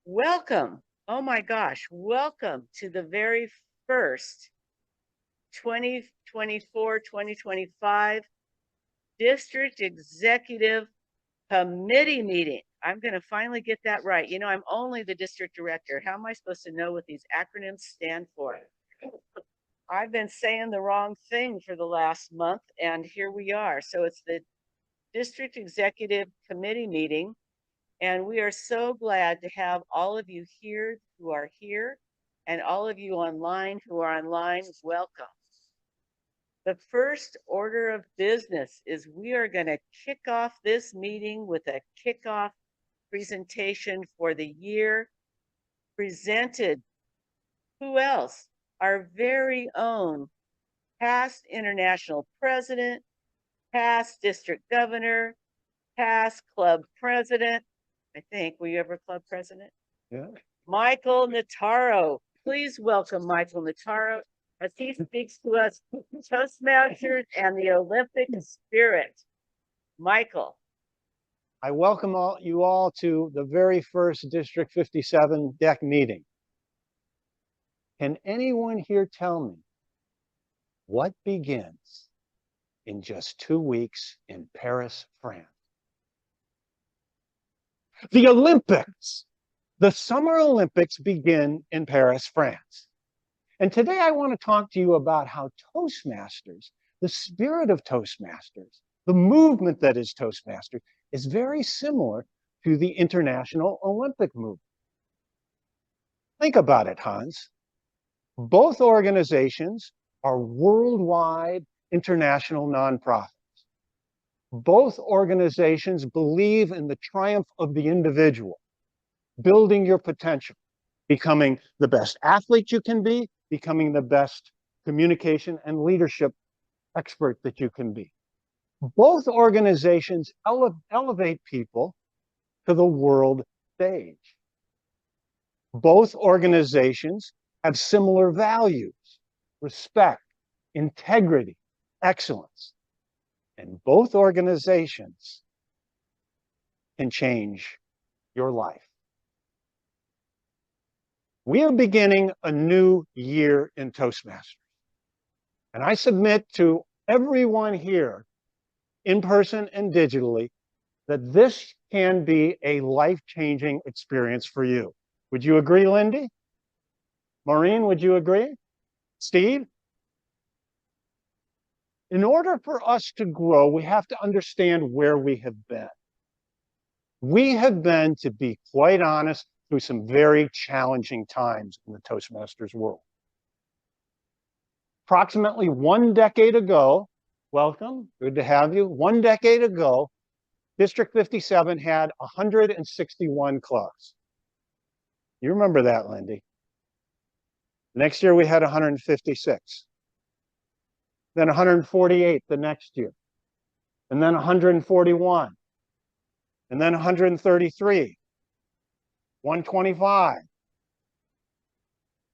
Welcome. Oh my gosh, welcome to the very first 2024-2025 District Executive Committee meeting. I'm going to finally get that right. You know, I'm only the district director. How am I supposed to know what these acronyms stand for? I've been saying the wrong thing for the last month, and here we are. So it's the District Executive Committee meeting. And we are so glad to have all of you here who are here and all of you online who are online. Welcome. The first order of business is we are going to kick off this meeting with a kickoff presentation for the year presented. Who else? Our very own past international president, past district governor, past club president. I think, were you ever club president? Yeah. Michael Notaro. Please welcome Michael Notaro as he speaks to us, Toastmasters and the Olympic spirit. Michael. I welcome you all to the very first District 57 DEC meeting. Can anyone here tell me what begins in just 2 weeks in Paris, France? The Olympics. The Summer Olympics begin in Paris, France. And today I want to talk to you about how Toastmasters, the spirit of Toastmasters, the movement that is Toastmasters, is very similar to the International Olympic movement. Think about it, Hans. Both organizations are worldwide international nonprofits. Both organizations believe in the triumph of the individual, building your potential, becoming the best athlete you can be, becoming the best communication and leadership expert that you can be. Both organizations elevate people to the world stage. Both organizations have similar values: respect, integrity, excellence. And both organizations can change your life. We are beginning a new year in Toastmasters. And I submit to everyone here, in person and digitally, that this can be a life-changing experience for you. Would you agree, Lindy? Maureen, would you agree? Steve? In order for us to grow, we have to understand where we have been. We have been, to be quite honest, through some very challenging times in the Toastmasters world. Approximately 1 decade ago, welcome, good to have you. 1 decade ago, District 57 had 161 clubs. You remember that, Lindy. Next year, we had 156. Then 148 the next year, and then 141, and then 133, 125,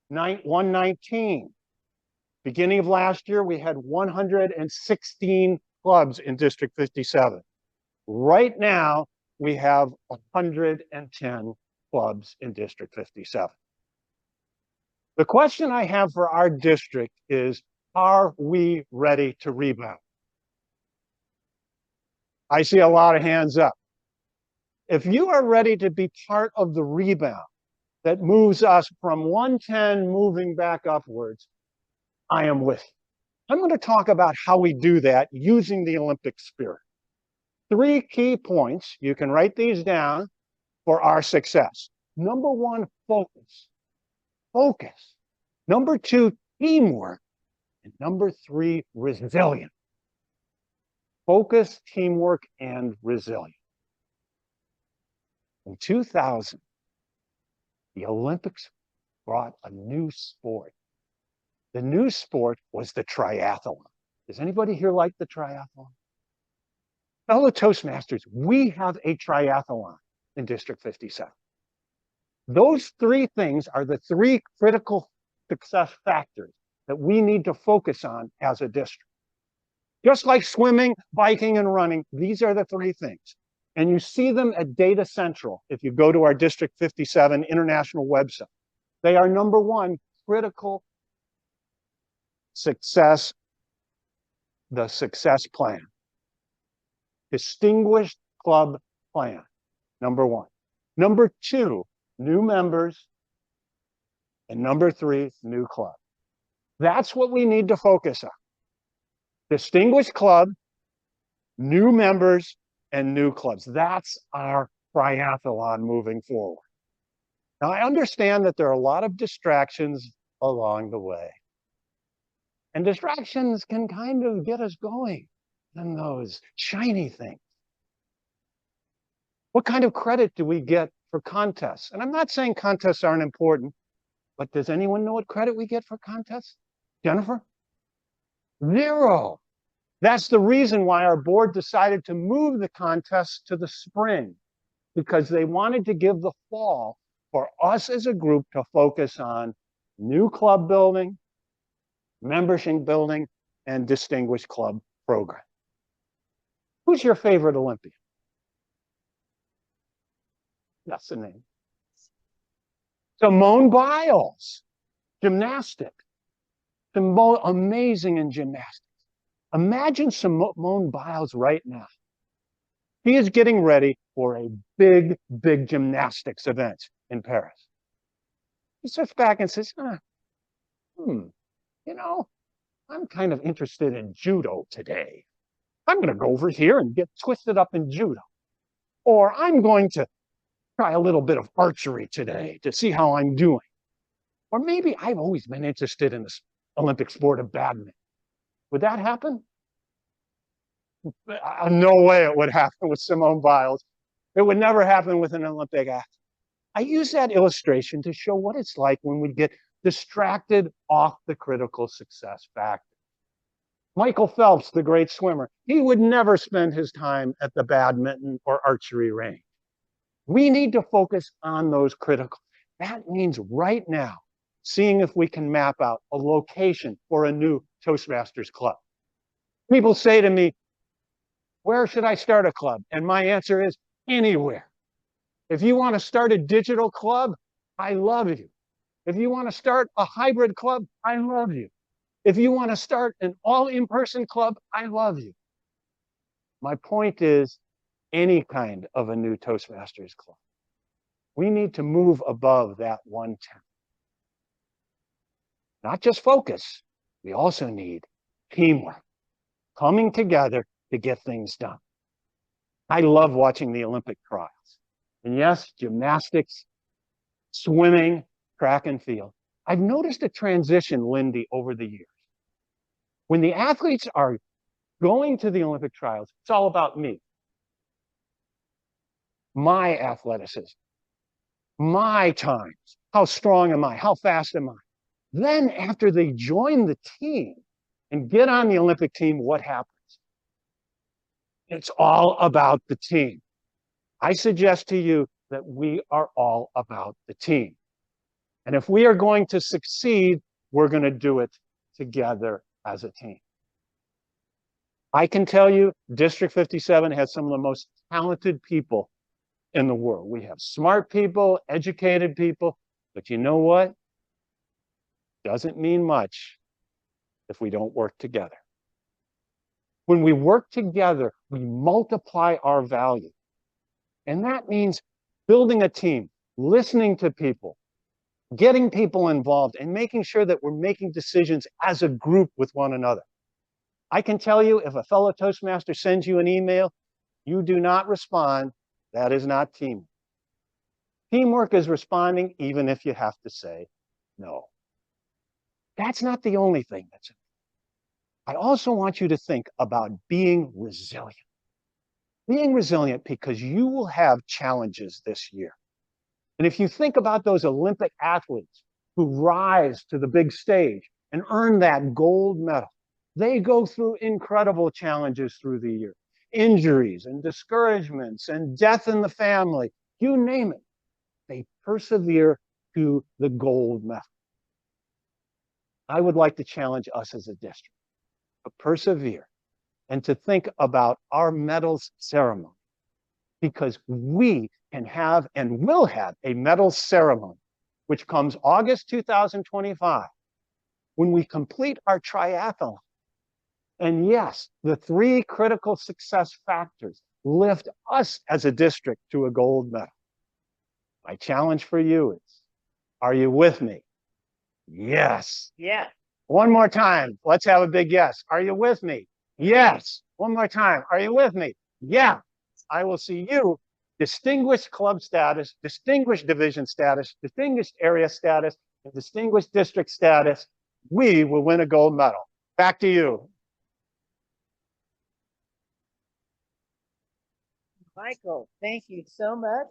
119. Beginning of last year, we had 116 clubs in District 57. Right now, we have 110 clubs in District 57. The question I have for our district is, are we ready to rebound? I see a lot of hands up. If you are ready to be part of the rebound that moves us from 110 moving back upwards, I am with you. I'm going to talk about how we do that using the Olympic spirit. 3 key points, you can write these down, for our success. Number 1, focus. Focus. Number 2, teamwork. And number 3, resilience. Focus, teamwork, and resilience. In 2000, the Olympics brought a new sport. The new sport was the triathlon. Does anybody here like the triathlon? Fellow Toastmasters, we have a triathlon in District 57. Those 3 things are the 3 critical success factors that we need to focus on as a district. Just like swimming, biking, and running, these are the 3 things. And you see them at Data Central if you go to our District 57 international website. They are number one, critical success, the success plan. Distinguished club plan, number one. Number two, new members. And number three, new club. That's what we need to focus on. Distinguished club, new members, and new clubs. That's our triathlon moving forward. Now, I understand that there are a lot of distractions along the way. And distractions can kind of get us going in those shiny things. What kind of credit do we get for contests? And I'm not saying contests aren't important, but does anyone know what credit we get for contests? Jennifer? 0. That's the reason why our board decided to move the contest to the spring, because they wanted to give the fall for us as a group to focus on new club building, membership building, and distinguished club program. Who's your favorite Olympian? That's the name. Simone Biles, gymnastics. Amazing in gymnastics. Imagine Simone Biles right now. He is getting ready for a big, big gymnastics event in Paris. He sits back and says, you know, I'm kind of interested in judo today. I'm going to go over here and get twisted up in judo. Or I'm going to try a little bit of archery today to see how I'm doing. Or maybe I've always been interested in this Olympic sport of badminton. Would that happen? No way it would happen with Simone Biles. It would never happen with an Olympic athlete. I use that illustration to show what it's like when we get distracted off the critical success factor. Michael Phelps, the great swimmer, he would never spend his time at the badminton or archery range. We need to focus on those critical. That means right now, seeing if we can map out a location for a new Toastmasters club. People say to me, where should I start a club? And my answer is anywhere. If you want to start a digital club, I love you. If you want to start a hybrid club, I love you. If you want to start an all in-person club, I love you. My point is any kind of a new Toastmasters club. We need to move above that 1/10. Not just focus, we also need teamwork, coming together to get things done. I love watching the Olympic trials. And yes, gymnastics, swimming, track and field. I've noticed a transition, Lindy, over the years. When the athletes are going to the Olympic trials, it's all about me. My athleticism, my times, how strong am I, how fast am I? Then after they join the team and get on the Olympic team, what happens? It's all about the team. I suggest to you that we are all about the team. And if we are going to succeed, we're going to do it together as a team. I can tell you, District 57 has some of the most talented people in the world. We have smart people, educated people, but you know what? Doesn't mean much if we don't work together. When we work together, we multiply our value. And that means building a team, listening to people, getting people involved, and making sure that we're making decisions as a group with one another. I can tell you, if a fellow Toastmaster sends you an email, you do not respond, that is not teamwork. Teamwork is responding even if you have to say no. That's not the only thing that's important. I also want you to think about being resilient. Being resilient because you will have challenges this year. And if you think about those Olympic athletes who rise to the big stage and earn that gold medal, they go through incredible challenges through the year. Injuries and discouragements and death in the family, you name it. They persevere to the gold medal. I would like to challenge us as a district to persevere and to think about our medals ceremony because we can have and will have a medal ceremony, which comes August 2025, when we complete our triathlon. And yes, the three critical success factors lift us as a district to a gold medal. My challenge for you is, are you with me? Yes. Yeah. One more time. Let's have a big yes. Are you with me? Yes. One more time. Are you with me? Yeah. I will see you. Distinguished club status, distinguished division status, distinguished area status, and distinguished district status. We will win a gold medal. Back to you. Michael, thank you so much.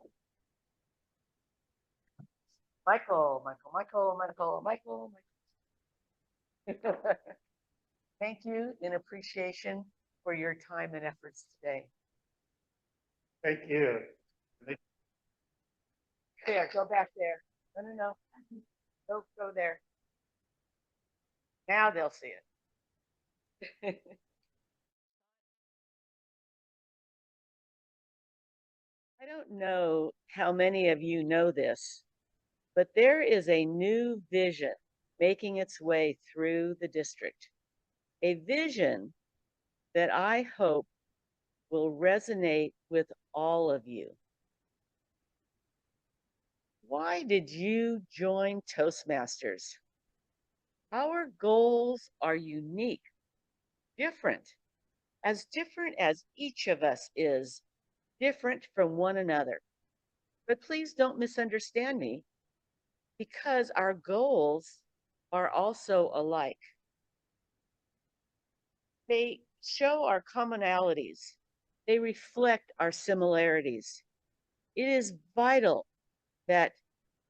Michael. Thank you in appreciation for your time and efforts today. Thank you. There, go back there. No. Go there. Now they'll see it. I don't know how many of you know this, but there is a new vision making its way through the district. A vision that I hope will resonate with all of you. Why did you join Toastmasters? Our goals are unique, different as each of us is different from one another. But please don't misunderstand me, because our goals are also alike. They show our commonalities. They reflect our similarities. It is vital that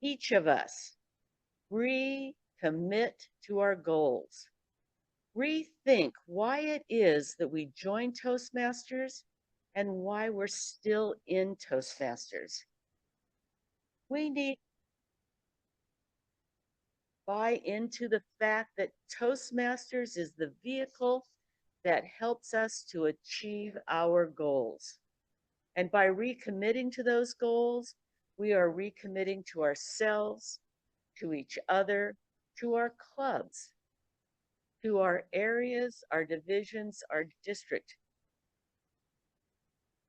each of us recommit to our goals. Rethink why it is that we joined Toastmasters and why we're still in Toastmasters. We need to buy into the fact that Toastmasters is the vehicle that helps us to achieve our goals. And by recommitting to those goals, we are recommitting to ourselves, to each other, to our clubs, to our areas, our divisions, our district.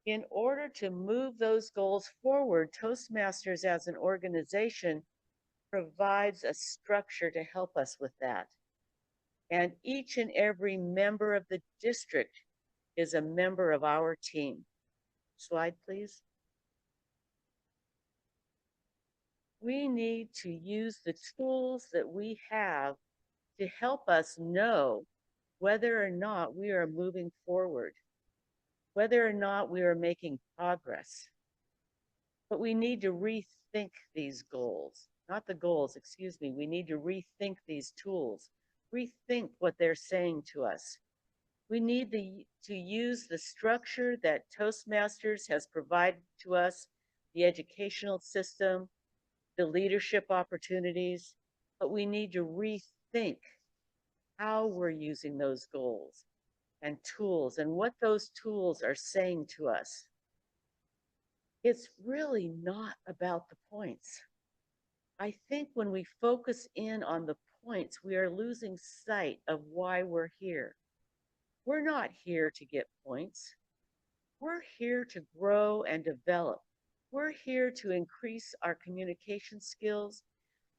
In order to move those goals forward, Toastmasters as an organization provides a structure to help us with that. And each and every member of the district is a member of our team. Slide, please. We need to use the tools that we have to help us know whether or not we are moving forward, whether or not we are making progress. But we need to rethink these goals, not the goals, excuse me. We need to rethink these tools, rethink what they're saying to us. We need to use the structure that Toastmasters has provided to us, the educational system, the leadership opportunities, but we need to rethink how we're using those goals and tools and what those tools are saying to us. It's really not about the points. I think when we focus in on the points, we are losing sight of why we're here. We're not here to get points. We're here to grow and develop. We're here to increase our communication skills,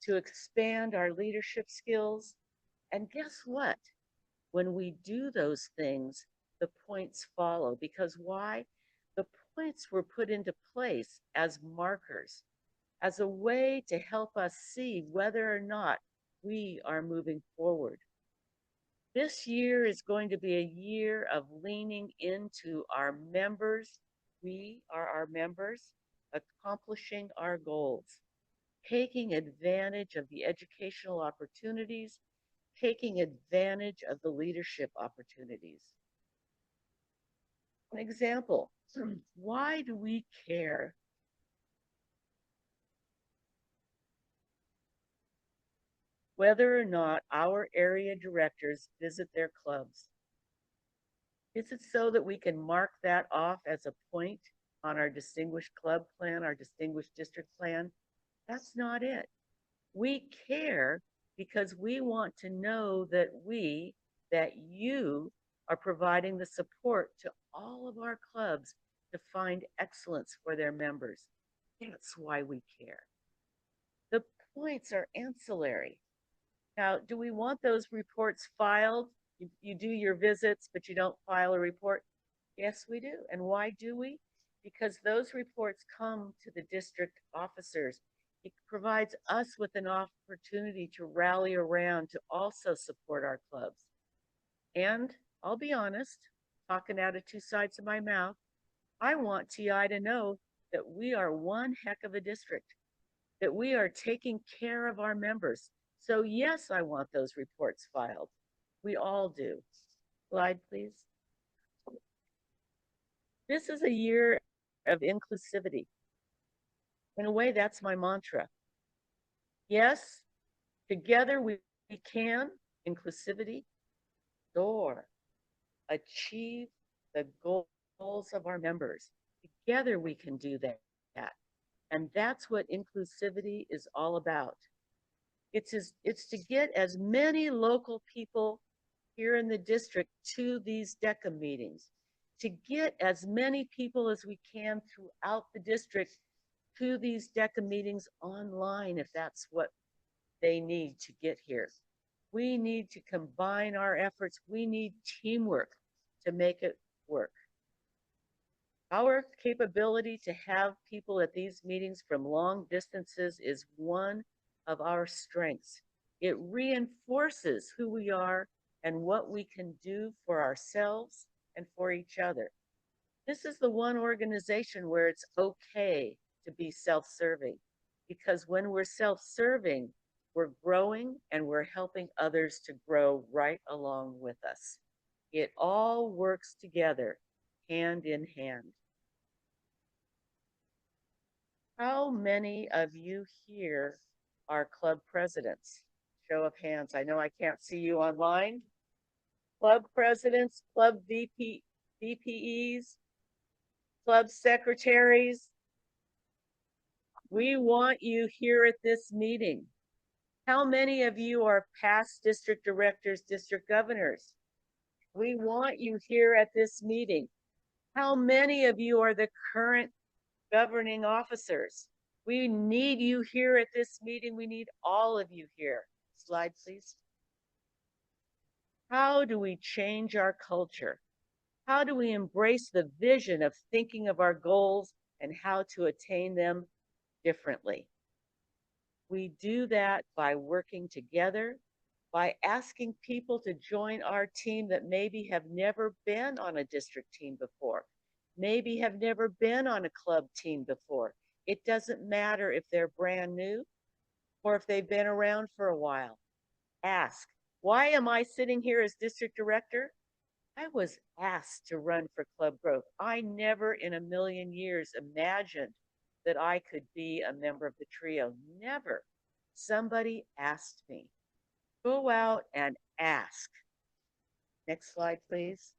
to expand our leadership skills. And guess what? When we do those things, the points follow. Because why? The points were put into place as markers, as a way to help us see whether or not we are moving forward. This year is going to be a year of leaning into our members. We are our members, accomplishing our goals, taking advantage of the educational opportunities, taking advantage of the leadership opportunities. An example, why do we care? Whether or not our area directors visit their clubs? Is it so that we can mark that off as a point on our distinguished club plan, our distinguished district plan. That's not it. We care because we want to know that you are providing the support to all of our clubs to find excellence for their members. That's why we care. The points are ancillary. Now, do we want those reports filed? You do your visits, but you don't file a report? Yes, we do. And why do we? Because those reports come to the district officers. It provides us with an opportunity to rally around to also support our clubs. And I'll be honest, talking out of two sides of my mouth, I want TI to know that we are one heck of a district, that we are taking care of our members. So yes, I want those reports filed. We all do. Slide, please. This is a year of inclusivity. In a way, that's my mantra. Yes, together we can, inclusivity, soar, achieve the goals of our members. Together we can do that. And that's what inclusivity is all about. It's to get as many local people here in the district to these DECM meetings, to get as many people as we can throughout the district to these DECM meetings online, if that's what they need to get here. We need to combine our efforts. We need teamwork to make it work. Our capability to have people at these meetings from long distances is one of our strengths. It reinforces who we are and what we can do for ourselves and for each other. This is the one organization where it's okay to be self-serving, because when we're self-serving, we're growing and we're helping others to grow right along with us. It all works together, hand in hand. How many of you here are club presidents? Show of hands. I know I can't see you online. Club presidents, club VPEs, club secretaries. We want you here at this meeting. How many of you are past district directors, district governors? We want you here at this meeting. How many of you are the current governing officers? We need you here at this meeting. We need all of you here. Slide, please. How do we change our culture? How do we embrace the vision of thinking of our goals and how to attain them differently? We do that by working together, by asking people to join our team that maybe have never been on a district team before, maybe have never been on a club team before. It doesn't matter if they're brand new or if they've been around for a while. Ask, why am I sitting here as district director? I was asked to run for club growth. I never in a million years imagined that I could be a member of the trio. Never. Somebody asked me. Go out and ask. Next slide, please.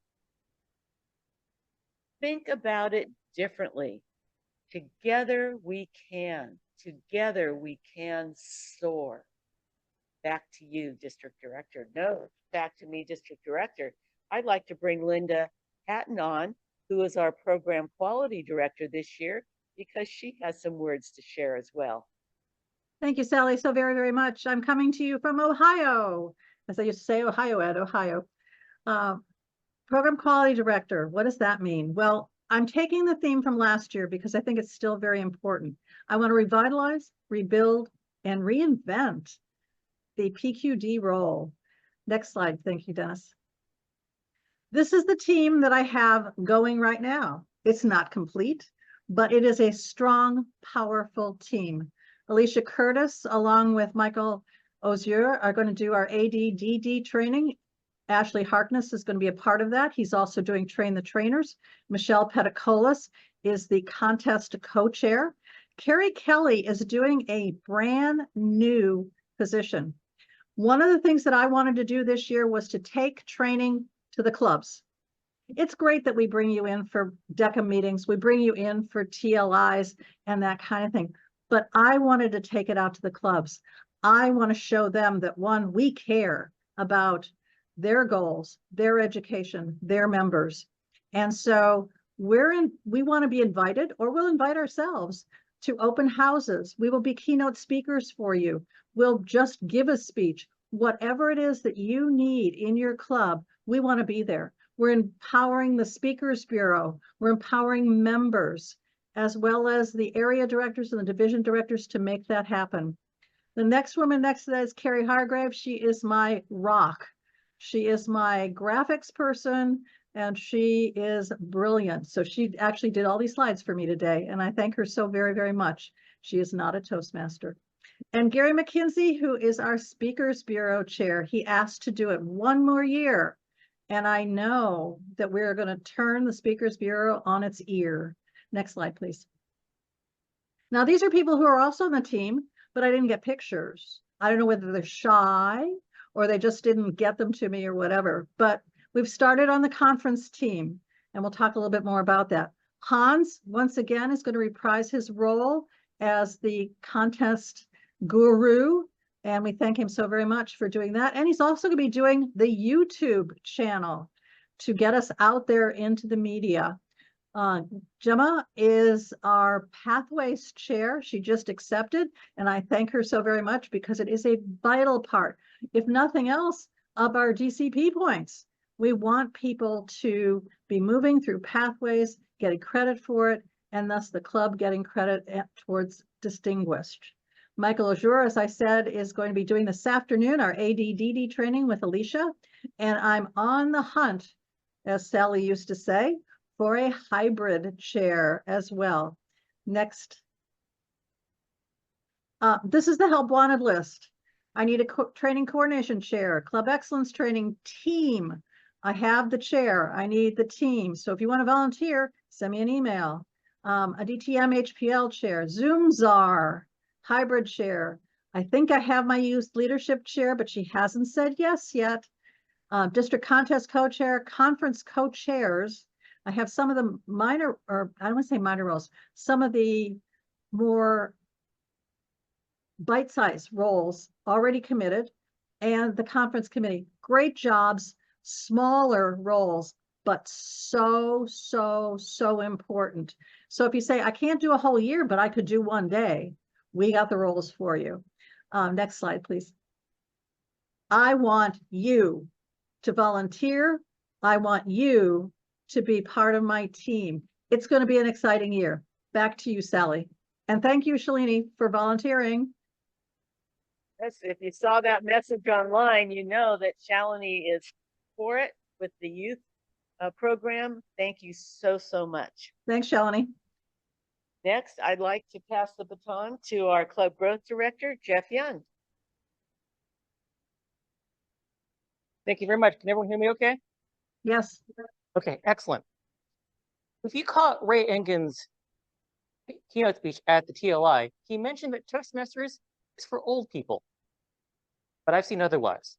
Think about it differently. Together we can. Together we can soar. Back to you, district director. No, back to me, district director. I'd like to bring Linda Patten on, who is our program quality director this year, because she has some words to share as well. Thank you, Sally, so very, very much. I'm coming to you from Ohio, as I used to say, Ohio. Program quality director, what does that mean? Well, I'm taking the theme from last year because I think it's still very important. I want to revitalize, rebuild, and reinvent the PQD role. Next slide. Thank you, Dennis. This is the team that I have going right now. It's not complete, but it is a strong, powerful team. Alicia Curtis, along with Michael Ozier, are going to do our ADDD training. Ashley Harkness is going to be a part of that. He's also doing Train the Trainers. Michelle Peticolas is the contest co-chair. Carrie Kelly is doing a brand new position. One of the things that I wanted to do this year was to take training to the clubs. It's great that we bring you in for DECM meetings, we bring you in for TLIs and that kind of thing. But I wanted to take it out to the clubs. I want to show them that, one, we care about their goals, their education, their members. And so we want to be invited, or we'll invite ourselves to open houses. We will be keynote speakers for you. We'll just give a speech. Whatever it is that you need in your club, we want to be there. We're empowering the Speakers Bureau. We're empowering members, as well as the area directors and the division directors, to make that happen. The next woman next to that is Carrie Hargrave. She is my rock. She is my graphics person, and she is brilliant. So she actually did all these slides for me today, and I thank her so very, very much. She is not a Toastmaster. And Gary McKenzie, who is our Speakers Bureau chair, he asked to do it one more year. And I know that we're going to turn the Speakers Bureau on its ear. Next slide, please. Now, these are people who are also on the team, but I didn't get pictures. I don't know whether they're shy or they just didn't get them to me or whatever, but we've started on the conference team, and we'll talk a little bit more about that. Hans, once again, is going to reprise his role as the contest guru, and we thank him so very much for doing that. And he's also going to be doing the YouTube channel to get us out there into the media. Gemma is our Pathways chair. She just accepted, and I thank her so very much because it is a vital part, if nothing else, of our DCP points. We want people to be moving through Pathways, getting credit for it, and thus the club getting credit towards distinguished. Michael Azure, as I said, is going to be doing this afternoon our ADDD training with Leesa, and I'm on the hunt, as Sally used to say, for a hybrid chair as well. Next. This is the help wanted list. I need a training coordination chair, club excellence training team. I have the chair, I need the team. So if you want to volunteer, send me an email. A DTM HPL chair, Zoom czar, hybrid chair. I think I have my youth leadership chair, but she hasn't said yes yet. District contest co-chair, conference co-chairs. I have some of the minor, or I don't want to say minor roles, some of the more bite-sized roles already committed, and the conference committee. Great jobs, smaller roles, but so important. So if you say, I can't do a whole year, but I could do one day, we got the roles for you. Next slide, please. I want you to volunteer. I want you to be part of my team. It's going to be an exciting year. Back to you, Sally. And thank you, Shalini, for volunteering. Yes, if you saw that message online, you know that Shalini is for it with the youth program. Thank you so much. Thanks, Shalini. Next, I'd like to pass the baton to our Club Growth Director, Jeff Young. Thank you very much. Can everyone hear me okay? Yes. Okay, excellent. If you caught Ray Engin's keynote speech at the TLI, he mentioned that Toastmasters is for old people, but I've seen otherwise.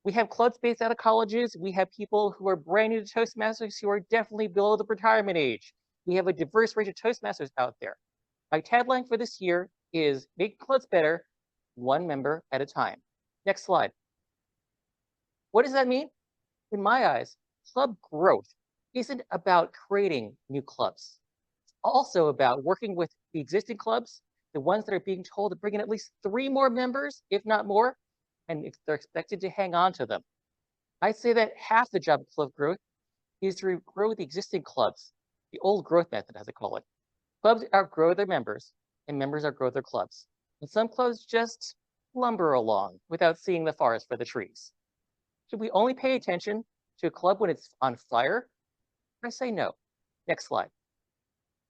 We have clubs based out of colleges. We have people who are brand new to Toastmasters who are definitely below the retirement age. We have a diverse range of Toastmasters out there. My tagline for this year is make clubs better, one member at a time. Next slide. What does that mean? In my eyes, club growth isn't about creating new clubs. It's also about working with the existing clubs, the ones that are being told to bring in at least 3 more members, if not more, and they're expected to hang on to them. I'd say that half the job of club growth is to grow the existing clubs, the old growth method, as I call it. Clubs outgrow their members, and members outgrow their clubs. And some clubs just lumber along without seeing the forest for the trees. Should we only pay attention to a club when it's on fire? I say no. Next slide.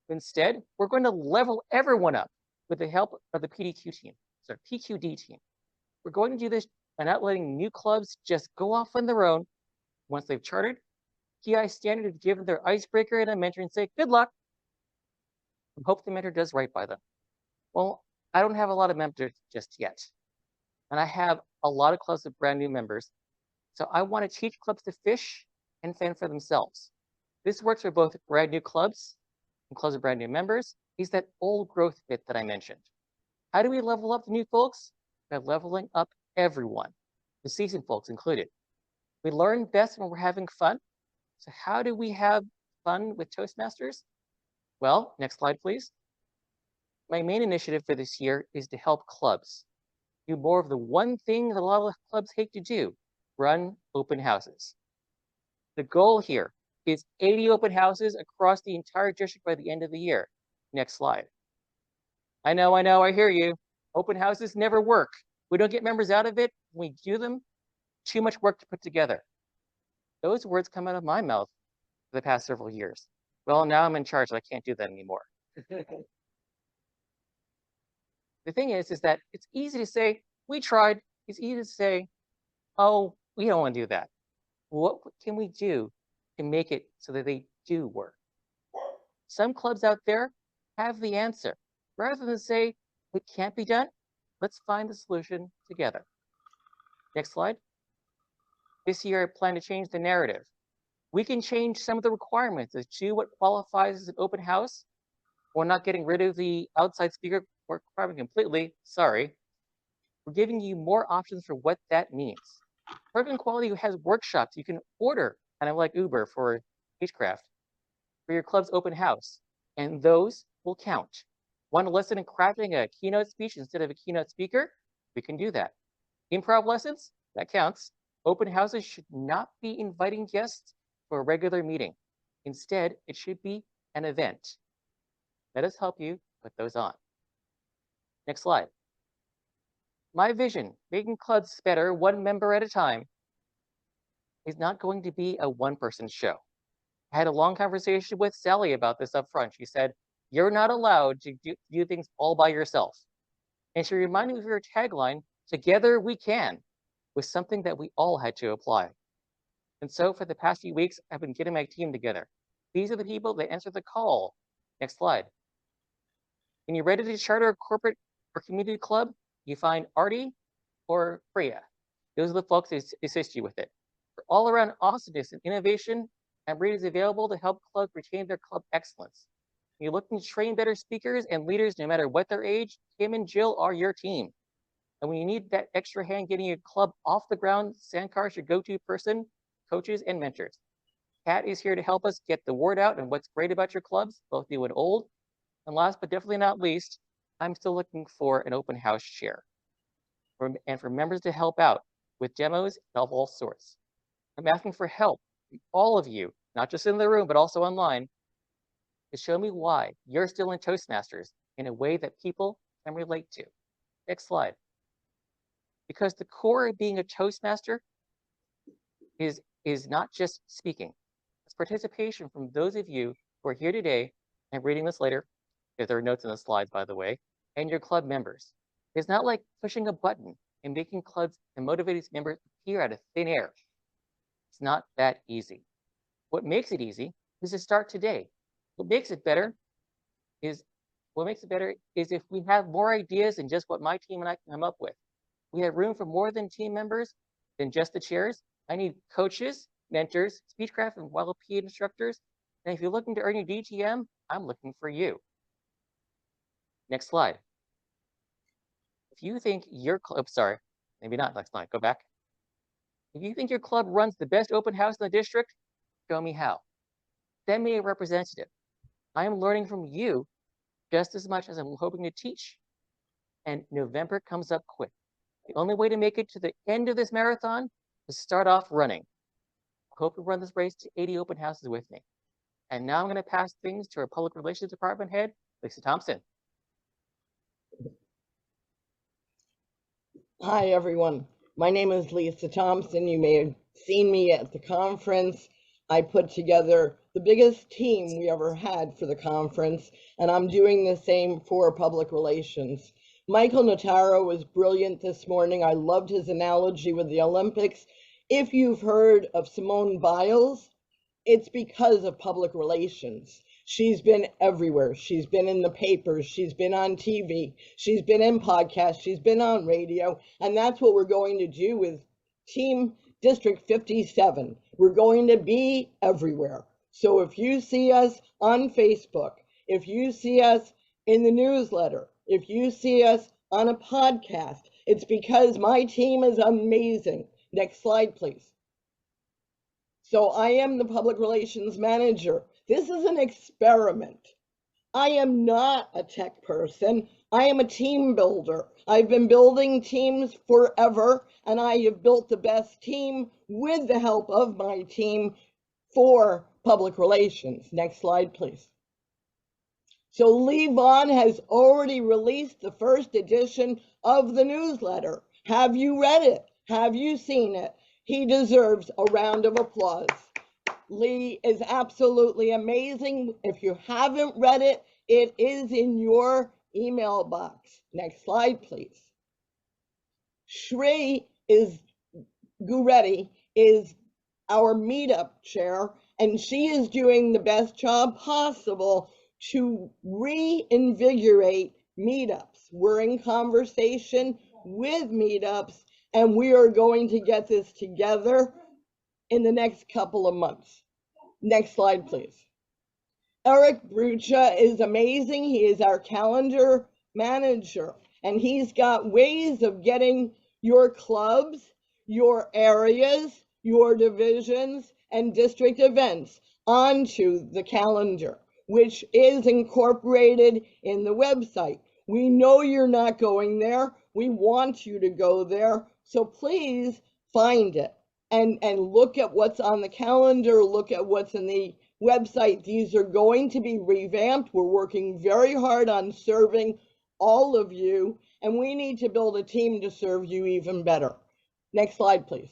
Instead, we're going to level everyone up with the help of the PQD team. We're going to do this by not letting new clubs just go off on their own. Once they've chartered, PI standard is given their icebreaker and a mentor and say, good luck. And hope the mentor does right by them. Well, I don't have a lot of mentors just yet. And I have a lot of clubs with brand new members. So I want to teach clubs to fish and fend for themselves. This works for both brand new clubs and clubs of brand new members. Is that old growth bit that I mentioned. How do we level up the new folks? By leveling up everyone, the seasoned folks included. We learn best when we're having fun. So how do we have fun with Toastmasters? Well, next slide, please. My main initiative for this year is to help clubs do more of the one thing that a lot of clubs hate to do, run open houses. The goal here is 80 open houses across the entire district by the end of the year. Next slide. I know, I hear you. Open houses never work. We don't get members out of it. When we do them, too much work to put together. Those words come out of my mouth for the past several years. Well, now I'm in charge, so I can't do that anymore. The thing is that it's easy to say, we tried. It's easy to say, oh, we don't want to do that. What can we do to make it so that they do work? Some clubs out there have the answer. Rather than say, it can't be done, let's find the solution together. Next slide. This year, I plan to change the narrative. We can change some of the requirements as to what qualifies as an open house. We're not getting rid of the outside speaker requirement completely. Sorry. We're giving you more options for what that means. Program Quality has workshops you can order, kind of like Uber for Beechcraft, for your club's open house, and those will count. Want a lesson in crafting a keynote speech instead of a keynote speaker? We can do that. Improv lessons? That counts. Open houses should not be inviting guests for a regular meeting. Instead, it should be an event. Let us help you put those on. Next slide. My vision, making clubs better one member at a time, is not going to be a one-person show. I had a long conversation with Sally about this up front. She said, you're not allowed to do things all by yourself. And she reminded me of your tagline, together we can, was something that we all had to apply. And so for the past few weeks, I've been getting my team together. These are the people that answer the call. Next slide. When you're ready to charter a corporate or community club, you find Artie or Priya. Those are the folks that assist you with it. For all around awesomeness and innovation, Ambreed is available to help clubs retain their club excellence. You're looking to train better speakers and leaders no matter what their age, Kim and Jill are your team. And when you need that extra hand getting your club off the ground, Sankar is your go-to person, coaches, and mentors. Kat is here to help us get the word out and what's great about your clubs, both new and old. And last but definitely not least, I'm still looking for an open house chair and for members to help out with demos of all sorts. I'm asking for help from all of you, not just in the room, but also online, to show me why you're still in Toastmasters in a way that people can relate to. Next slide. Because the core of being a Toastmaster is not just speaking. It's participation from those of you who are here today and reading this later, if there are notes in the slides, by the way, and your club members. It's not like pushing a button and making clubs and motivated members appear out of thin air. It's not that easy. What makes it easy is to start today. What makes it better is if we have more ideas than just what my team and I can come up with. We have room for more than team members than just the chairs. I need coaches, mentors, Speechcraft and YLP instructors. And if you're looking to earn your DTM, I'm looking for you. Next slide. If you think your club, sorry, maybe not next slide, go back. If you think your club runs the best open house in the district, show me how. Send me a representative. I am learning from you just as much as I'm hoping to teach. And November comes up quick. The only way to make it to the end of this marathon is start off running. I hope to run this race to 80 open houses with me. And now I'm going to pass things to our public relations department head, Leesa Thompson. Hi, everyone. My name is Leesa Thompson. You may have seen me at the conference. I put together the biggest team we ever had for the conference, and I'm doing the same for public relations. Michael Notaro was brilliant this morning. I loved his analogy with the Olympics. If you've heard of Simone Biles, it's because of public relations. She's been everywhere. She's been in the papers. She's been on TV. She's been in podcasts. She's been on radio. And that's what we're going to do with Team District 57. We're going to be everywhere. So if you see us on Facebook, if you see us in the newsletter, if you see us on a podcast, it's because my team is amazing. Next slide, please. So I am the public relations manager. This is an experiment. I am not a tech person. I am a team builder. I've been building teams forever, and I have built the best team with the help of my team for public relations. Next slide, please. So Lee Vaughn has already released the first edition of the newsletter. Have you read it? Have you seen it? He deserves a round of applause. Lee is absolutely amazing. If you haven't read it, it is in your email box. Next slide, please. Shri Guretti is our meetup chair, and she is doing the best job possible to reinvigorate meetups. We're in conversation with meetups, and we are going to get this together in the next couple of months. Next slide, please. Eric Brucha is amazing. He is our calendar manager, and he's got ways of getting your clubs, your areas, your divisions, and district events onto the calendar, which is incorporated in the website. We know you're not going there. We want you to go there. So please find it and look at what's on the calendar, look at what's in the website. These are going to be revamped. We're working very hard on serving all of you, and we need to build a team to serve you even better. Next slide, please.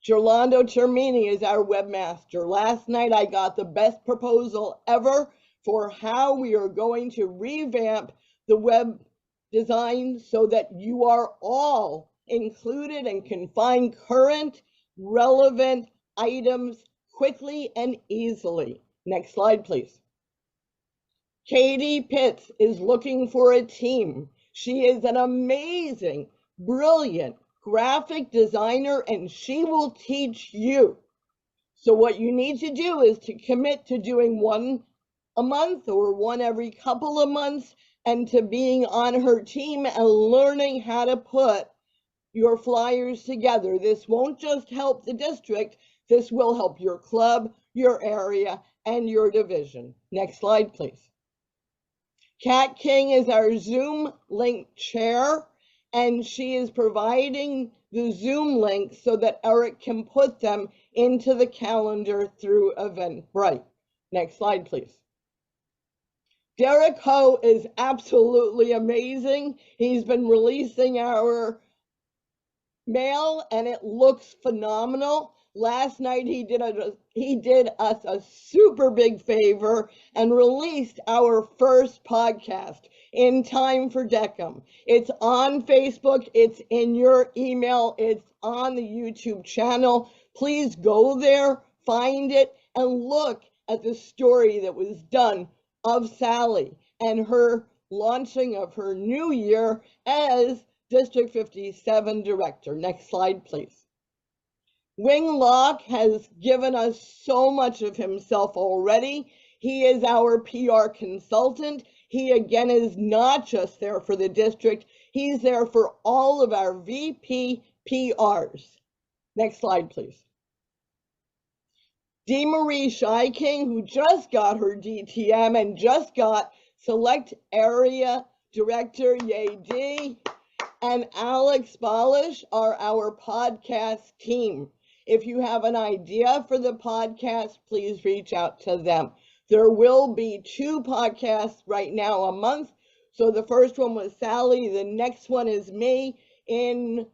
Gerlando Termini is our webmaster. Last night I got the best proposal ever for how we are going to revamp the web design so that you are all included and can find current, relevant items quickly and easily. Next slide, please. Katie Pitts is looking for a team. She is an amazing, brilliant graphic designer, and she will teach you. So what you need to do is to commit to doing one a month or one every couple of months, and to being on her team and learning how to put your flyers together. This won't just help the district, this will help your club, your area, and your division. Next slide, please. Kat King is our Zoom link chair, and she is providing the Zoom links so that Eric can put them into the calendar through Eventbrite. Next slide, please. Derek Ho is absolutely amazing. He's been releasing our mail, and it looks phenomenal. Last night he did us a super big favor and released our first podcast in time for DECM. It's on Facebook, it's in your email, it's on the YouTube channel. Please go there, find it, and look at the story that was done of Sally and her launching of her new year as District 57 Director. Next slide, please. Wing Locke has given us so much of himself already. He is our PR consultant. He, again, is not just there for the district. He's there for all of our VP PRs. Next slide, please. Dee Marie Shy-King, who just got her DTM and just got Select Area Director, yay Dee, and Alex Balish are our podcast team. If you have an idea for the podcast, please reach out to them. There will be 2 podcasts right now a month. So the first one was Sally, the next one is me. In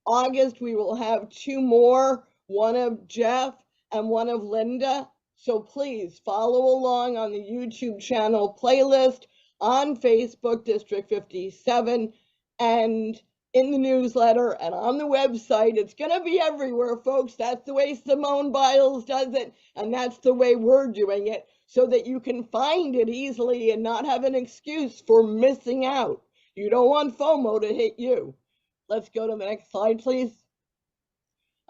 August, we will have 2 more, one of Jeff and one of Linda. So please follow along on the YouTube channel playlist, on Facebook, District 57, and in the newsletter and on the website. It's going to be everywhere, folks. That's the way Simone Biles does it, and that's the way we're doing it, so that you can find it easily and not have an excuse for missing out. You don't want FOMO to hit you. Let's go to the next slide, please.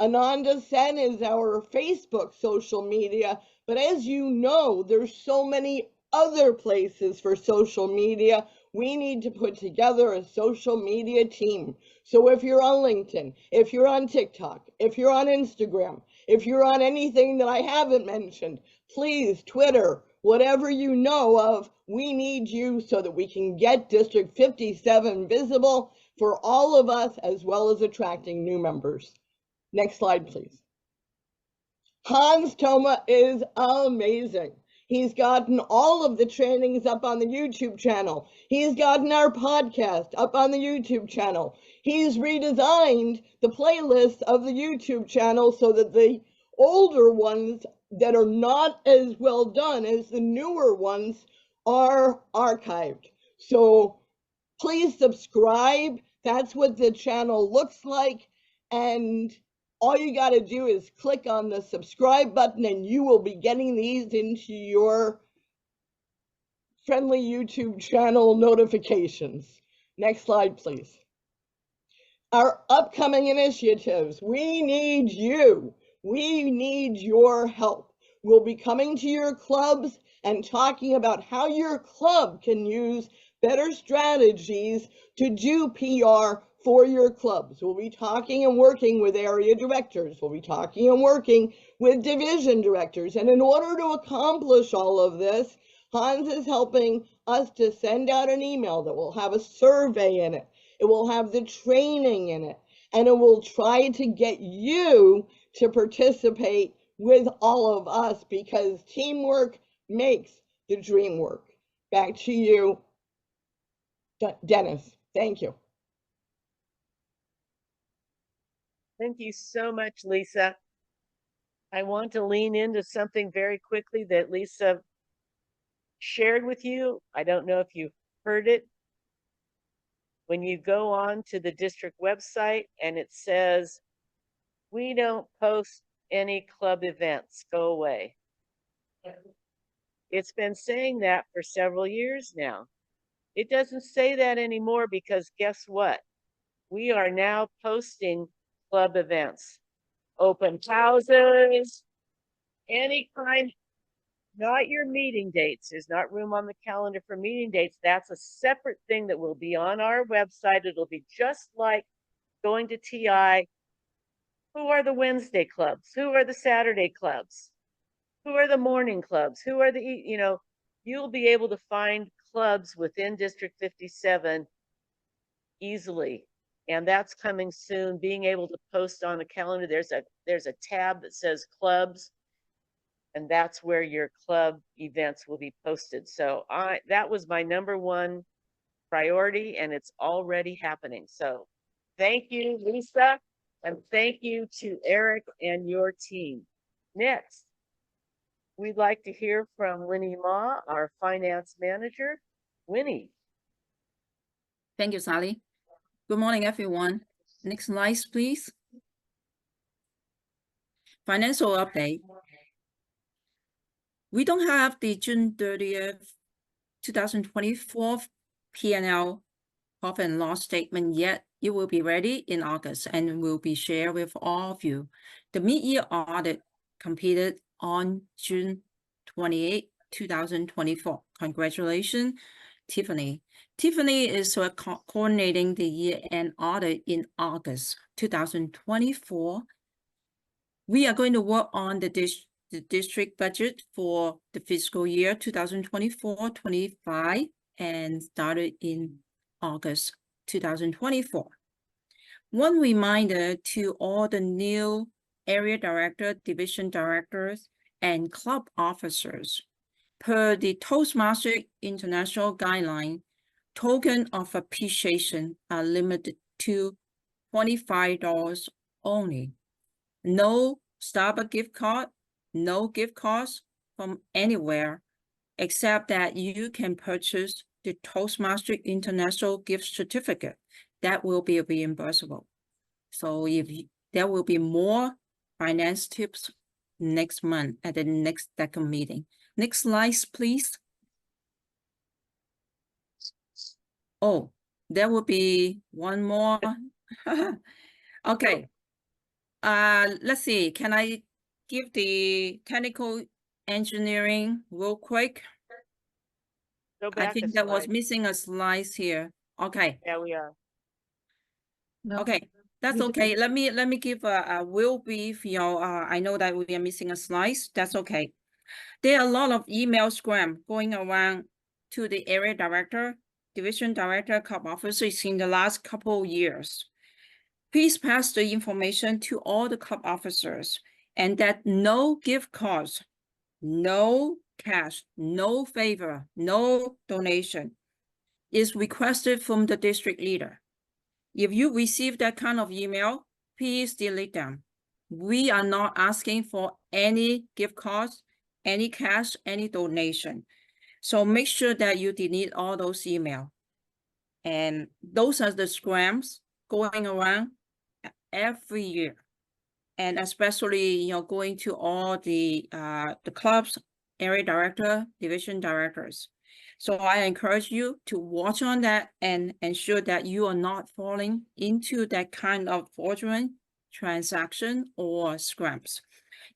Ananda Sen is our Facebook social media But as you know, there's so many other places for social media. We need to put together a social media team. So if you're on LinkedIn, if you're on TikTok, if you're on Instagram, if you're on anything that I haven't mentioned, please, Twitter, whatever you know of, we need you so that we can get District 57 visible for all of us, as well as attracting new members. Next slide, please. Hans Thoma is amazing. He's gotten all of the trainings up on the YouTube channel. He's gotten our podcast up on the YouTube channel. He's redesigned the playlist of the YouTube channel so that the older ones that are not as well done as the newer ones are archived. So please subscribe. That's what the channel looks like. And all you got to do is click on the subscribe button and you will be getting these into your friendly YouTube channel notifications. Next slide, please. Our upcoming initiatives. We need you. We need your help. We'll be coming to your clubs and talking about how your club can use better strategies to do PR for your clubs. We'll be talking and working with area directors. We'll be talking and working with division directors. And in order to accomplish all of this, Hans is helping us to send out an email that will have a survey in it. It will have the training in it. And it will try to get you to participate with all of us, because teamwork makes the dream work. Back to you, Dennis. Thank you. Thank you so much, Leesa. I want to lean into something very quickly that Leesa shared with you. I don't know if you heard it. When you go on to the district website and it says, we don't post any club events, go away. It's been saying that for several years now. It doesn't say that anymore because guess what? We are now posting club events, open houses, any kind, not your meeting dates. There's not room on the calendar for meeting dates. That's a separate thing that will be on our website. It'll be just like going to TI. Who are the Wednesday clubs? Who are the Saturday clubs? Who are the morning clubs? Who are the, you'll be able to find clubs within District 57 easily. And that's coming soon, being able to post on the calendar. There's a tab that says clubs, and that's where your club events will be posted. So that was my #1 priority, and it's already happening. So thank you, Leesa, and thank you to Eric and your team. Next, we'd like to hear from Winnie Ma, our finance manager. Winnie. Thank you, Sally. Good morning, everyone. Next slide, please. Financial update. We don't have the June 30th, 2024 P&L profit and loss statement yet. It will be ready in August and will be shared with all of you. The mid-year audit completed on June 28, 2024. Congratulations, Tiffany. Tiffany is coordinating the year-end audit in August 2024. We are going to work on the district budget for the fiscal year 2024-25 and started in August 2024. One reminder to all the new area director, division directors, and club officers. Per the Toastmaster International Guideline, token of appreciation are limited to $25 only. No Starbucks gift card, no gift cards from anywhere, except that you can purchase the Toastmaster International gift certificate. That will be reimbursable. So there will be more finance tips next month at the next DECM meeting. Next slide, please. Oh, there will be one more. Okay. Let's see. Can I give the technical engineering real quick. Go I back a think that was slide. missing a slide here. Okay, Yeah, we are. No, okay, that's we did. okay. Let me give a real brief, I know that we are missing a slide. That's okay. There are a lot of email scam going around to the area director, division director, club officers in the last couple of years. Please pass the information to all the club officers and that no gift cards, no cash, no favor, no donation is requested from the district leader. If you receive that kind of email, please delete them. We are not asking for any gift cards, any cash, any donation. So make sure that you delete all those emails. And those are the scams going around every year. And especially, going to all the clubs, area director, division directors. So I encourage you to watch on that and ensure that you are not falling into that kind of fraudulent transaction or scams.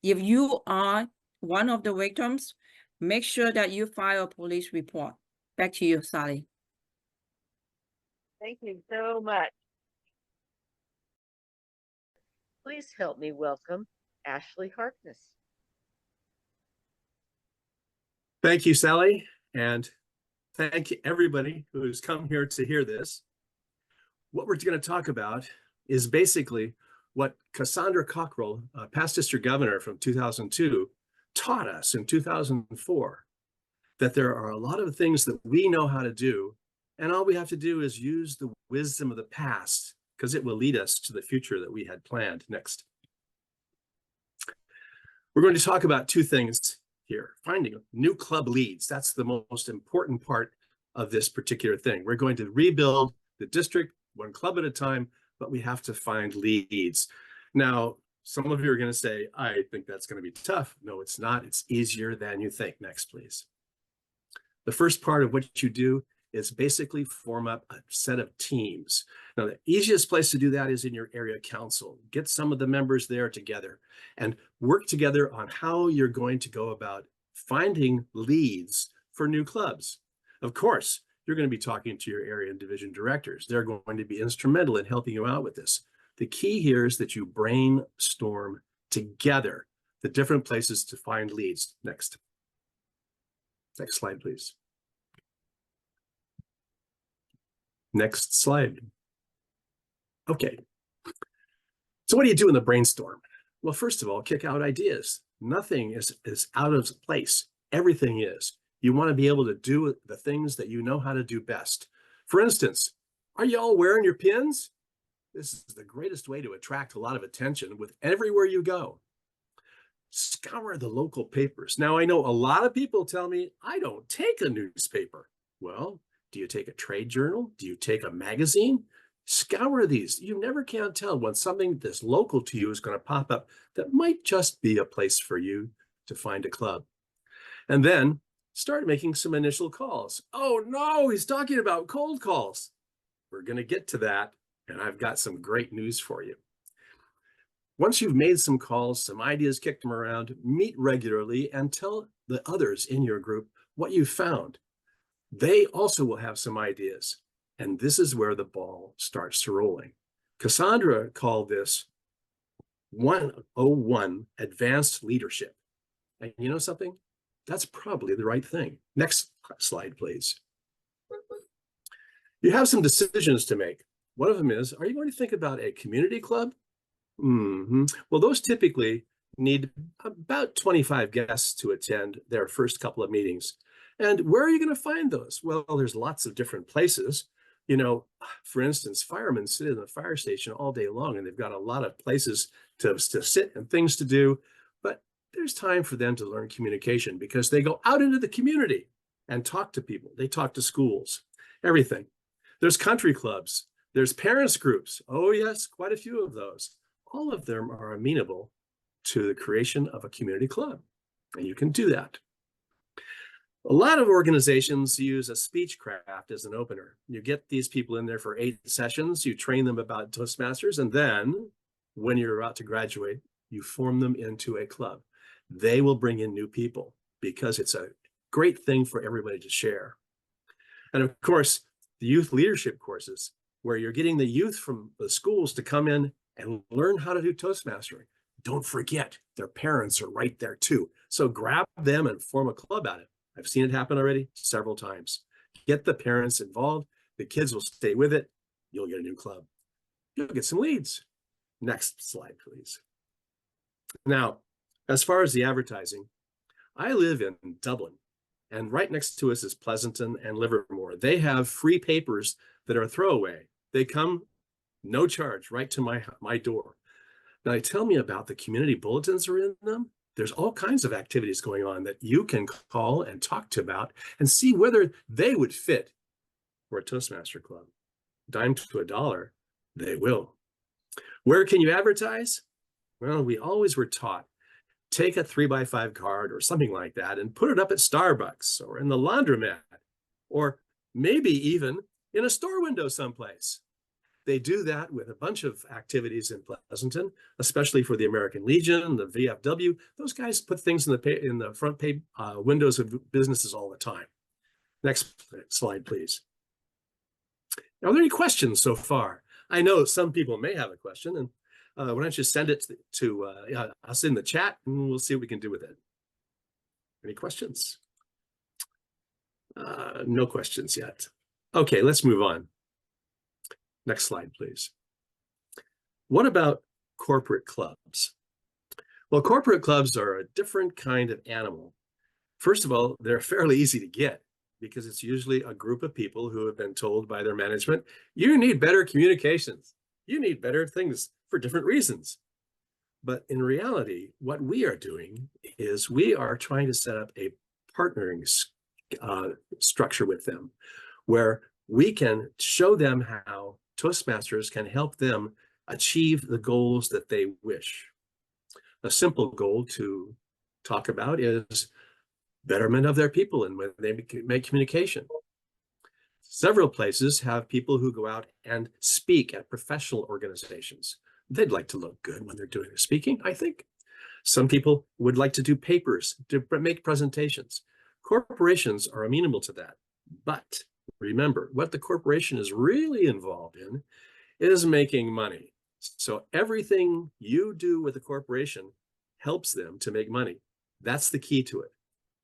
If you are one of the victims, make sure that you file a police report. Back to you, Sally. Thank you so much. Please help me welcome Ashley Harkness. Thank you, Sally, and thank you everybody who's come here to hear this. What we're going to talk about is basically what Cassandra Cockrell, past district governor from 2002, taught us in 2004, that there are a lot of things that we know how to do, and all we have to do is use the wisdom of the past, because it will lead us to the future that we had planned next. We're going to talk about two things here. Finding new club leads. That's the most important part of this particular thing. We're going to rebuild the district one club at a time, but we have to find leads. Now, some of you are going to say, I think that's going to be tough. No, it's not. It's easier than you think. Next, please. The first part of what you do is basically form up a set of teams. Now, the easiest place to do that is in your area council. Get some of the members there together and work together on how you're going to go about finding leads for new clubs. Of course, you're going to be talking to your area and division directors. They're going to be instrumental in helping you out with this. The key here is that you brainstorm together the different places to find leads. Next slide, please. Next slide. Okay. So what do you do in the brainstorm? Well, first of all, kick out ideas. Nothing is out of place. Everything is. You want to be able to do the things that you know how to do best. For instance, are you all wearing your pins? This is the greatest way to attract a lot of attention with everywhere you go. Scour the local papers. Now, I know a lot of people tell me, I don't take a newspaper. Well, do you take a trade journal? Do you take a magazine? Scour these. You never can tell when something that's local to you is going to pop up that might just be a place for you to find a club. And then start making some initial calls. Oh no, he's talking about cold calls. We're going to get to that, and I've got some great news for you. Once you've made some calls, some ideas, kicked them around, meet regularly and tell the others in your group what you found. They also will have some ideas, and this is where the ball starts rolling. Cassandra called this 101 advanced leadership. And you know something? That's probably the right thing. Next slide, please. You have some decisions to make. One of them is, are you going to think about a community club? Well, those typically need about 25 guests to attend their first couple of meetings. And where are you going to find those? Well, there's lots of different places. You know, for instance, firemen sit in the fire station all day long, and they've got a lot of places to sit and things to do. But there's time for them to learn communication because they go out into the community and talk to people. They talk to schools, everything. There's country clubs. There's parents groups. Oh, yes, quite a few of those. All of them are amenable to the creation of a community club, and you can do that. A lot of organizations use a speech craft as an opener. You get these people in there for 8 sessions, you train them about Toastmasters, and then when you're about to graduate, you form them into a club. They will bring in new people. because it's a great thing for everybody to share. And of course, the youth leadership courses, where you're getting the youth from the schools to come in and learn how to do Toastmastering. Don't forget, their parents are right there too. So grab them and form a club out of it. I've seen it happen already several times. Get the parents involved. The kids will stay with it. You'll get a new club. You'll get some leads. Next slide, please. Now, as far as the advertising, I live in Dublin, and right next to us is Pleasanton and Livermore. They have free papers that are throwaway. They come no charge right to my door. Now, they tell me about the community bulletins are in them. There's all kinds of activities going on that you can call and talk to about and see whether they would fit for a Toastmaster club. Dime to a dollar, they will. Where can you advertise? Well, we always were taught, take a 3x5 card or something like that and put it up at Starbucks or in the laundromat, or maybe even in a store window someplace. They do that with a bunch of activities in Pleasanton, especially for the American Legion, the VFW. Those guys put things in the front page windows of businesses all the time. Next slide, please. Are there any questions so far? I know some people may have a question, and why don't you send it to us in the chat, and we'll see what we can do with it. Any questions? No questions yet. Okay, let's move on. Next slide, please. What about corporate clubs? Well, corporate clubs are a different kind of animal. First of all, they're fairly easy to get because it's usually a group of people who have been told by their management, you need better communications. You need better things for different reasons. But in reality, what we are doing is we are trying to set up a partnering structure with them where we can show them how Toastmasters can help them achieve the goals that they wish. A simple goal to talk about is betterment of their people and when they make communication. Several places have people who go out and speak at professional organizations. They'd like to look good when they're doing their speaking, I think. Some people would like to do papers, to make presentations. Corporations are amenable to that. But remember, what the corporation is really involved in is making money. So everything you do with a corporation helps them to make money. That's the key to it.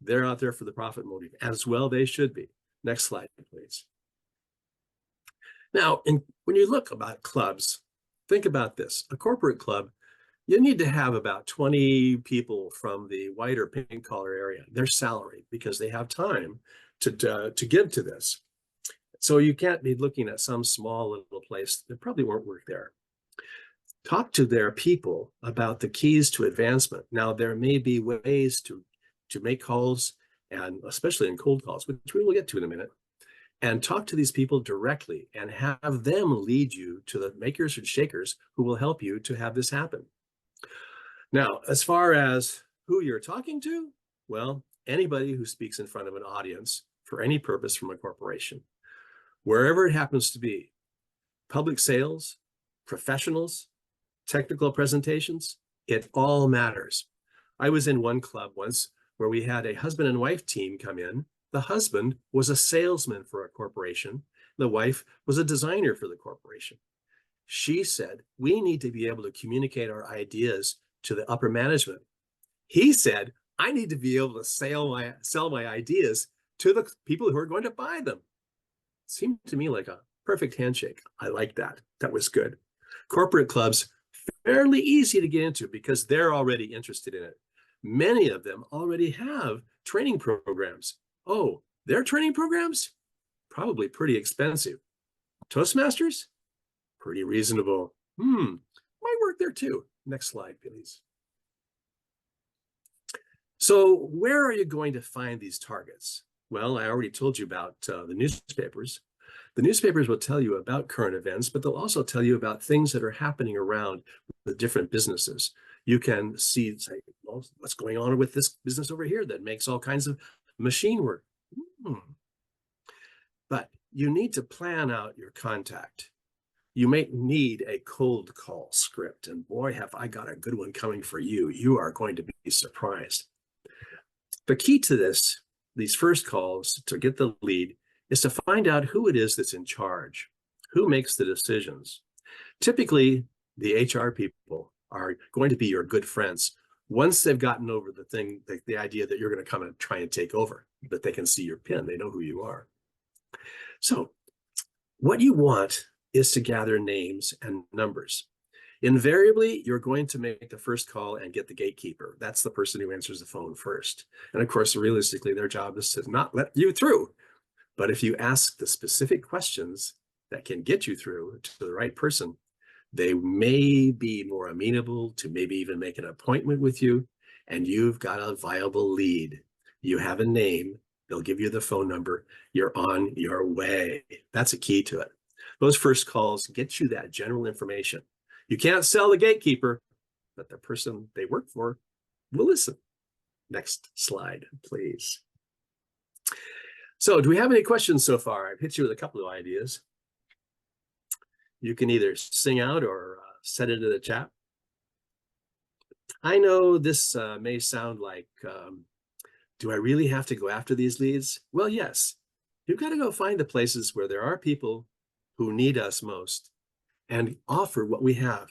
They're out there for the profit motive, as well they should be. Next slide, please. Now, when you look about clubs, think about this. A corporate club, you need to have about 20 people from the white or pink collar area. They're salaried because they have time to give to this. So you can't be looking at some small little place that probably won't work there. Talk to their people about the keys to advancement. Now, there may be ways to make calls, and especially in cold calls, which we will get to in a minute, and talk to these people directly and have them lead you to the makers and shakers who will help you to have this happen. Now, as far as who you're talking to, well, anybody who speaks in front of an audience for any purpose from a corporation, wherever it happens to be, public sales, professionals, technical presentations, it all matters. I was in one club once where we had a husband and wife team come in. The husband was a salesman for a corporation. The wife was a designer for the corporation. She said, we need to be able to communicate our ideas to the upper management. He said, I need to be able to sell my ideas to the people who are going to buy them. It seemed to me like a perfect handshake. I like that. That was good. Corporate clubs, fairly easy to get into because they're already interested in it. Many of them already have training programs. Oh, their training programs? Probably pretty expensive. Toastmasters? Pretty reasonable. Might work there too. Next slide, please. So where are you going to find these targets? Well, I already told you about the newspapers. The newspapers will tell you about current events, but they'll also tell you about things that are happening around the different businesses. You can see, say, well, what's going on with this business over here that makes all kinds of machine work. But you need to plan out your contact. You may need a cold call script, and boy, have I got a good one coming for you. You are going to be surprised. The key to this, these first calls to get the lead, is to find out who it is that's in charge, who makes the decisions. Typically, the HR people are going to be your good friends once they've gotten over the idea that you're going to come and try and take over, but they can see your pin, they know who you are. So what you want is to gather names and numbers. Invariably, you're going to make the first call and get the gatekeeper. That's the person who answers the phone first. And of course, realistically, their job is to not let you through. But if you ask the specific questions that can get you through to the right person, they may be more amenable to maybe even make an appointment with you, and you've got a viable lead. You have a name, they'll give you the phone number, you're on your way. That's a key to it. Those first calls get you that general information. You can't sell the gatekeeper, but the person they work for will listen. Next slide, please. So do we have any questions so far? I've hit you with a couple of ideas. You can either sing out or set it in the chat. I know this may sound like, do I really have to go after these leads? Well, yes. You've got to go find the places where there are people who need us most and offer what we have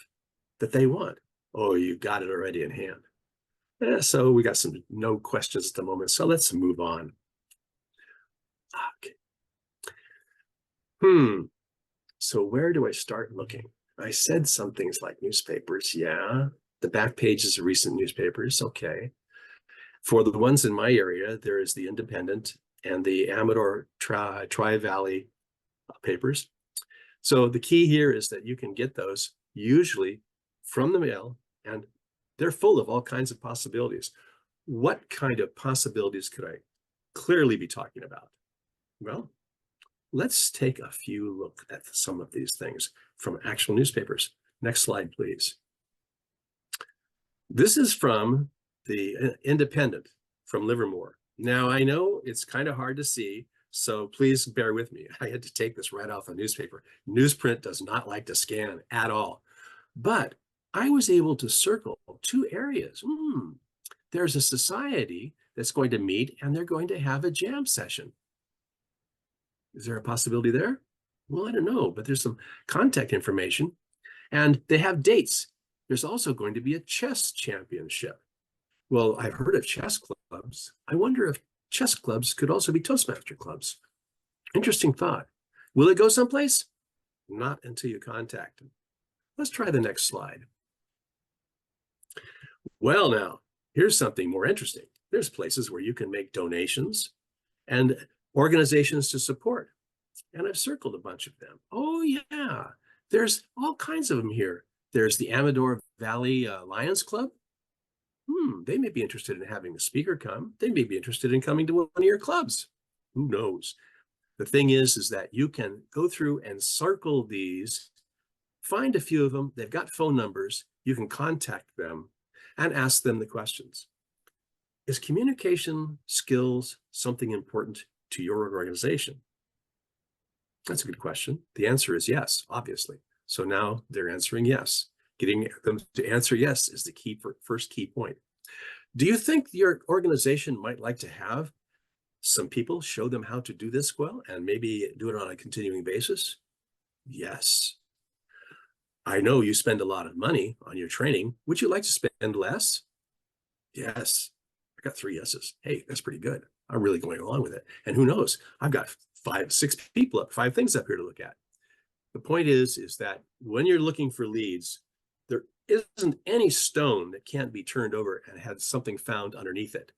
that they want. Oh, you got it already in hand. So we got no questions at the moment. So let's move on. Okay. So where do I start looking? I said some things like newspapers. Yeah. The back page is recent newspapers. Okay. For the ones in my area, there is the Independent and the Amador Tri-Valley papers. So the key here is that you can get those usually from the mail, and they're full of all kinds of possibilities. What kind of possibilities could I clearly be talking about? Well, let's take a few look at some of these things from actual newspapers. Next slide, please. This is from the Independent from Livermore. Now, I know it's kind of hard to see, so please bear with me. I had to take this right off a newspaper. Newsprint does not like to scan at all. But I was able to circle two areas. There's a society that's going to meet, and they're going to have a jam session. Is there a possibility there? Well, I don't know, but there's some contact information, and they have dates. There's also going to be a chess championship. Well, I've heard of chess clubs. I wonder if chess clubs could also be Toastmaster clubs. Interesting thought. Will it go someplace? Not until you contact them. Let's try the next slide. Well, now, here's something more interesting. There's places where you can make donations and organizations to support. And I've circled a bunch of them. Oh, yeah. There's all kinds of them here. There's the Amador Valley Lions Club. They may be interested in having a speaker come. They may be interested in coming to one of your clubs. Who knows? The thing is that you can go through and circle these, find a few of them. They've got phone numbers. You can contact them and ask them the questions. Is communication skills something important to your organization? That's a good question. The answer is yes, obviously. So now they're answering yes. Getting them to answer yes is the first key point. Do you think your organization might like to have some people show them how to do this well and maybe do it on a continuing basis? Yes. I know you spend a lot of money on your training. Would you like to spend less? Yes. I got 3 yeses. Hey, that's pretty good. I'm really going along with it. And who knows? I've got 5 things up here to look at. The point is that when you're looking for leads, there isn't any stone that can't be turned over and had something found underneath it.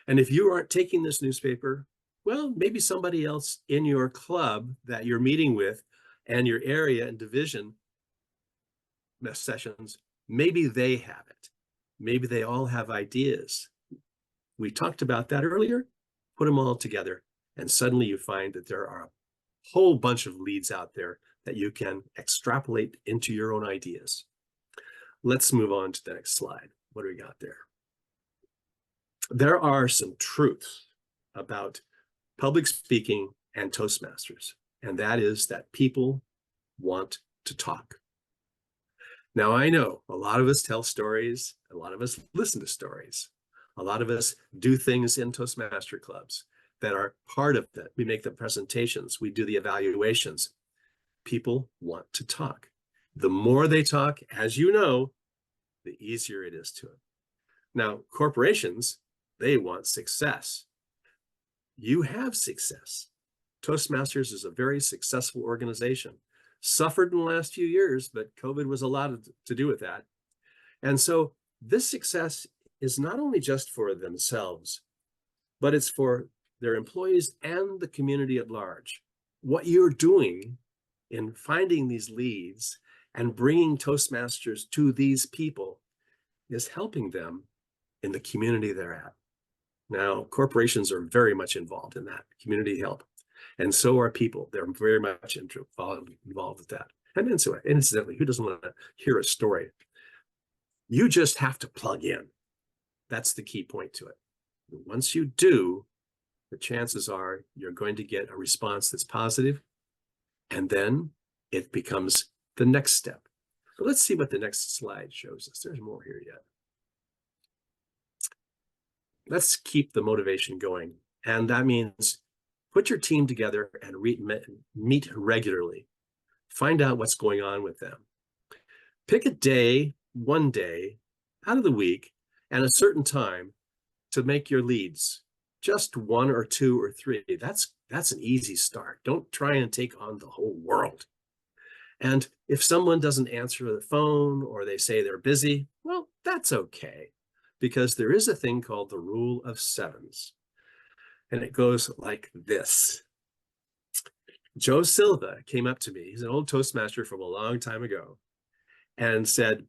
And if you aren't taking this newspaper, well, maybe somebody else in your club that you're meeting with and your area and division sessions, maybe they have it. Maybe they all have ideas. We talked about that earlier. Put them all together, and suddenly you find that there are a whole bunch of leads out there that you can extrapolate into your own ideas. Let's move on to the next slide. What do we got there? There are some truths about public speaking and Toastmasters, and that is that people want to talk. Now, I know a lot of us tell stories, a lot of us listen to stories. A lot of us do things in Toastmaster clubs that are part of it. We make the presentations, we do the evaluations. People want to talk. The more they talk, as you know, the easier it is to them. Now, corporations, they want success. You have success. Toastmasters is a very successful organization. Suffered in the last few years, but COVID was a lot to do with that. And so this success is not only just for themselves, but it's for their employees and the community at large. What you're doing in finding these leads and bringing Toastmasters to these people is helping them in the community they're at. Now, corporations are very much involved in that community help. And so are people. They're very much involved with that. And so, incidentally, who doesn't want to hear a story? You just have to plug in. That's the key point to it. Once you do, the chances are you're going to get a response that's positive, and then it becomes the next step. So let's see what the next slide shows us. There's more here yet. Let's keep the motivation going. And that means put your team together and meet regularly. Find out what's going on with them. Pick a day, one day out of the week and a certain time to make your leads. Just one or two or three. That's an easy start. Don't try and take on the whole world. And if someone doesn't answer the phone or they say they're busy, well, that's okay, because there is a thing called the rule of sevens. And it goes like this. Joe Silva came up to me. He's an old Toastmaster from a long time ago and said,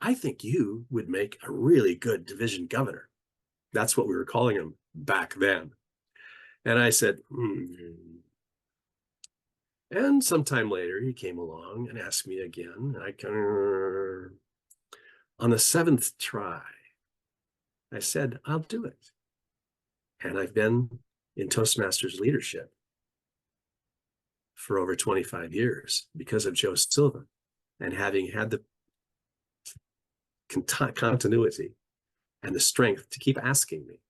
I think you would make a really good division governor. That's what we were calling him back then. And I said, And sometime later, he came along and asked me again. On the seventh try, I said, I'll do it. And I've been in Toastmasters leadership for over 25 years because of Joe Silva and having had the continuity and the strength to keep asking me.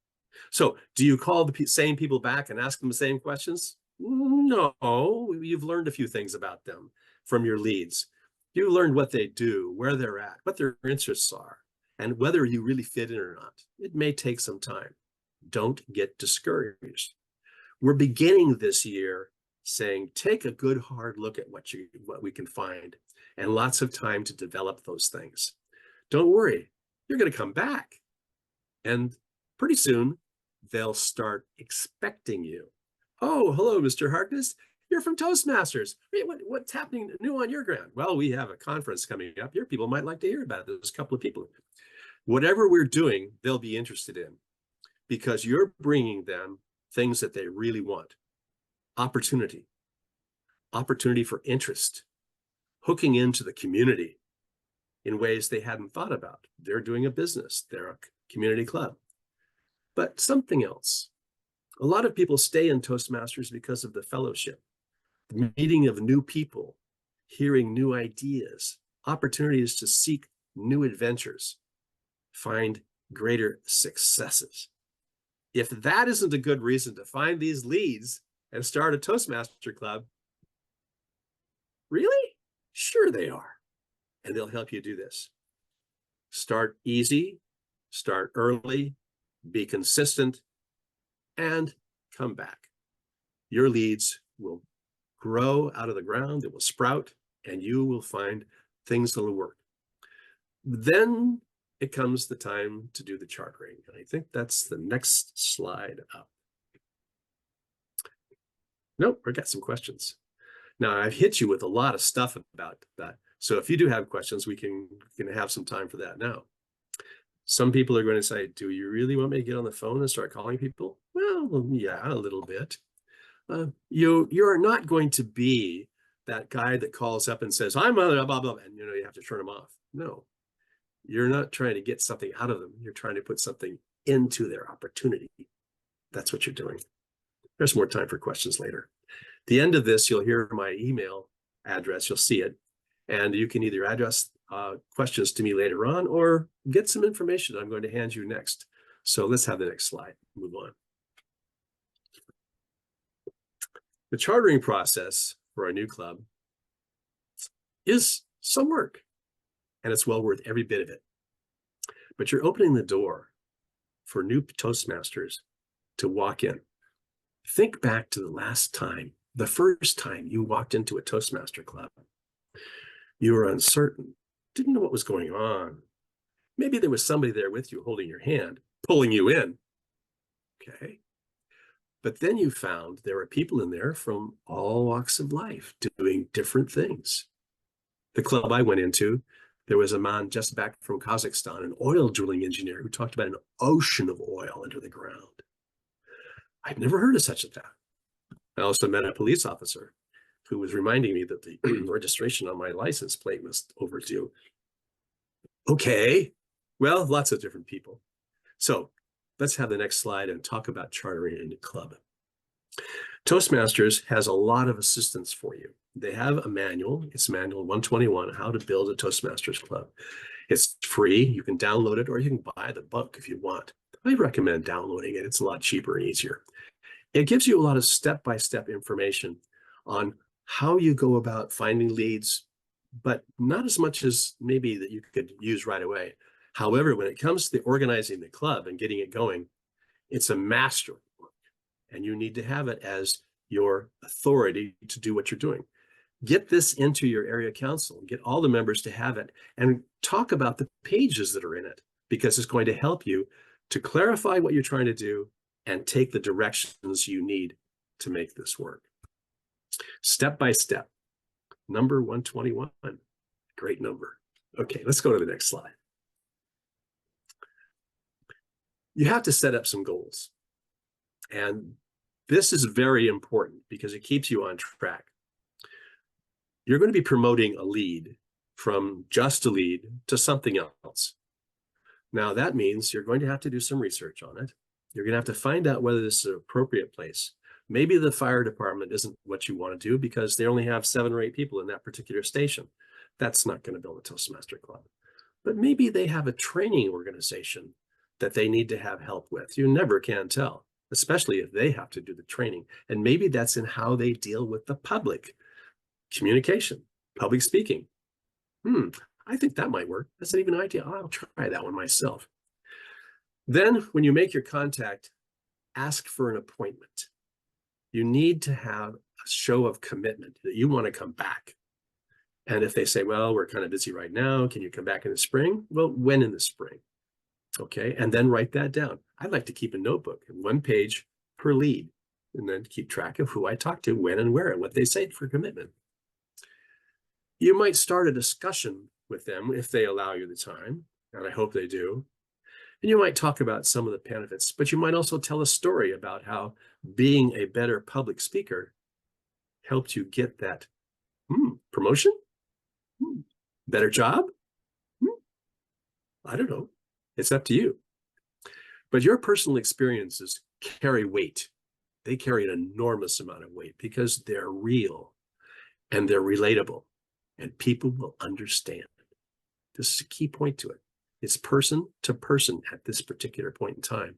So do you call the same people back and ask them the same questions? No, you've learned a few things about them from your leads. You learned what they do, where they're at, what their interests are, and whether you really fit in or not. It may take some time. Don't get discouraged. We're beginning this year saying, take a good hard look at what we can find, and lots of time to develop those things. Don't worry, you're going to come back. And pretty soon, they'll start expecting you. Oh, hello, Mr. Harkness. You're from Toastmasters. What's happening new on your ground? Well, we have a conference coming up. Your people might like to hear about it. There's a couple of people. Whatever we're doing, they'll be interested in, because you're bringing them things that they really want. Opportunity for interest, hooking into the community in ways they hadn't thought about. They're doing a business. They're a community club. But something else. A lot of people stay in Toastmasters because of the fellowship, the meeting of new people, hearing new ideas, opportunities to seek new adventures, find greater successes. If that isn't a good reason to find these leads and start a Toastmaster club, really? Sure they are. And they'll help you do this. Start easy, start early, be consistent, and come back. Your leads will grow out of the ground, it will sprout, and you will find things that will work. Then it comes the time to do the chartering. And I think that's the next slide up. Nope, I got some questions. Now, I've hit you with a lot of stuff about that. So if you do have questions, we can have some time for that now. Some people are going to say, do you really want me to get on the phone and start calling people? Well, yeah, a little bit. You're not going to be that guy that calls up and says, I'm blah, blah, blah, and you have to turn them off. No, you're not trying to get something out of them. You're trying to put something into their opportunity. That's what you're doing. There's more time for questions later. At the end of this, you'll hear my email address. You'll see it. And you can either address questions to me later on or get some information I'm going to hand you next. So let's have the next slide, move on. The chartering process for a new club is some work, and it's well worth every bit of it. But you're opening the door for new Toastmasters to walk in. Think back to the last time, the first time you walked into a Toastmaster club. You were uncertain, didn't know what was going on. Maybe there was somebody there with you holding your hand, pulling you in. Okay. But then you found there were people in there from all walks of life doing different things. The club I went into, there was a man just back from Kazakhstan, an oil drilling engineer who talked about an ocean of oil under the ground. I'd never heard of such a thing. I also met a police officer who was reminding me that the registration on my license plate was overdue. Okay, well, lots of different people. So let's have the next slide and talk about chartering a new club. Toastmasters has a lot of assistance for you. They have a manual. It's manual 121, how to build a Toastmasters club. It's free. You can download it or you can buy the book if you want. I recommend downloading it. It's a lot cheaper and easier. It gives you a lot of step-by-step information on how you go about finding leads, but not as much as maybe that you could use right away. However, when it comes to the organizing the club and getting it going, it's a masterwork, and you need to have it as your authority to do what you're doing. Get this into your area council, get all the members to have it, and talk about the pages that are in it, because it's going to help you to clarify what you're trying to do and take the directions you need to make this work. Step by step, number 121, great number. Okay, let's go to the next slide. You have to set up some goals. And this is very important because it keeps you on track. You're going to be promoting a lead from just a lead to something else. Now that means you're going to have to do some research on it. You're going to have to find out whether this is an appropriate place. Maybe the fire department isn't what you want to do because they only have 7 or 8 people in that particular station. That's not going to build a Toastmaster club. But maybe they have a training organization that they need to have help with. You never can tell, especially if they have to do the training. And maybe that's in how they deal with the public. Communication, public speaking. I think that might work. That's not even an idea. I'll try that one myself. Then when you make your contact, ask for an appointment. You need to have a show of commitment that you want to come back. And if they say, well, we're kind of busy right now, can you come back in the spring? Well, when in the spring? Okay, and then write that down. I'd like to keep a notebook, 1 page per lead, and then keep track of who I talk to, when and where, and what they say for commitment. You might start a discussion with them if they allow you the time, and I hope they do. And you might talk about some of the benefits, but you might also tell a story about how being a better public speaker helped you get that promotion, better job. I don't know. It's up to you. But your personal experiences carry weight. They carry an enormous amount of weight because they're real and they're relatable and people will understand. This is a key point to it. It's person to person at this particular point in time.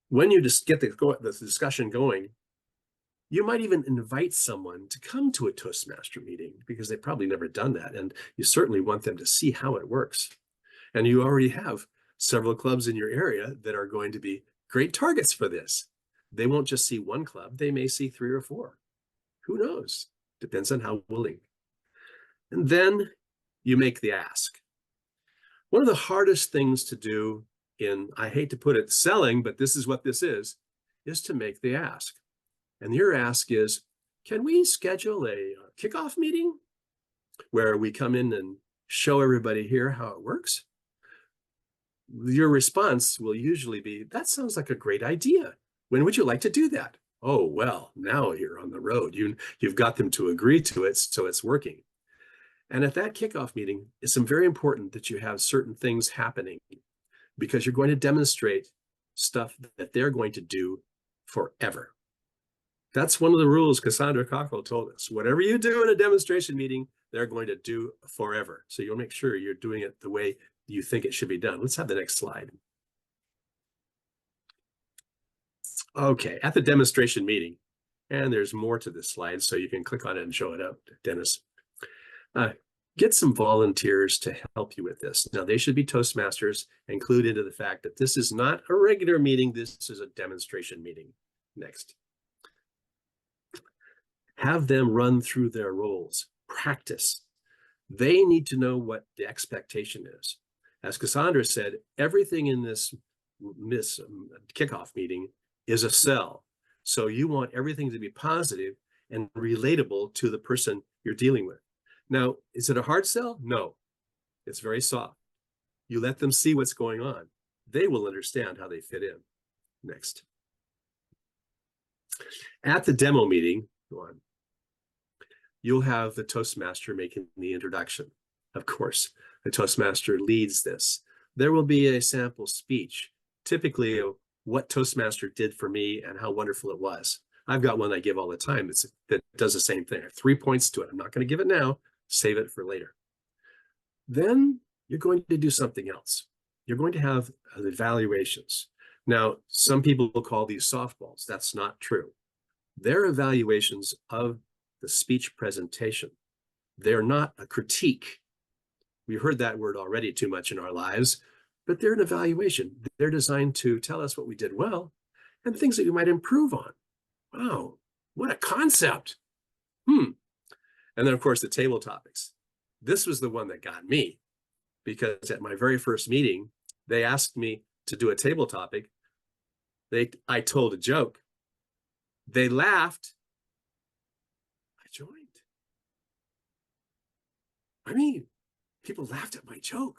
When you just get the discussion going, you might even invite someone to come to a Toastmaster meeting because they've probably never done that. And you certainly want them to see how it works. And you already have several clubs in your area that are going to be great targets for this. They won't just see one club. They may see 3 or 4. Who knows? Depends on how willing. And then you make the ask. One of the hardest things to do in, I hate to put it selling, but this is what this is to make the ask. And your ask is, can we schedule a kickoff meeting where we come in and show everybody here how it works? Your response will usually be, that sounds like a great idea. When would you like to do that? Oh, well, now you're on the road. You've got them to agree to it, so it's working. And at that kickoff meeting, it's very important that you have certain things happening because you're going to demonstrate stuff that they're going to do forever. That's one of the rules Cassandra Cockrell told us. Whatever you do in a demonstration meeting, they're going to do forever. So you'll make sure you're doing it the way you think it should be done. Let's have the next slide. Okay, at the demonstration meeting, and there's more to this slide, so you can click on it and show it up, Dennis. Get some volunteers to help you with this. Now, they should be Toastmasters, include into the fact that this is not a regular meeting, this is a demonstration meeting. Next. Have them run through their roles, practice. They need to know what the expectation is. As Cassandra said, everything in this kickoff meeting is a sell. So you want everything to be positive and relatable to the person you're dealing with. Now, is it a hard sell? No, it's very soft. You let them see what's going on. They will understand how they fit in. Next. At the demo meeting, go on, you'll have the Toastmaster making the introduction. Of course, the Toastmaster leads this. There will be a sample speech, typically of what Toastmaster did for me and how wonderful it was. I've got one I give all the time that does the same thing. I have 3 points to it. I'm not going to give it now. Save it for later. Then you're going to do something else. You're going to have evaluations. Now, some people will call these softballs. That's not true. They're evaluations of the speech presentation. They're not a critique. We've heard that word already too much in our lives, but they're an evaluation. They're designed to tell us what we did well and things that we might improve on. Wow, what a concept. And then, of course, the table topics. This was the one that got me, because at my very first meeting, they asked me to do a table topic. I told a joke. They laughed. I joined. I mean, people laughed at my joke.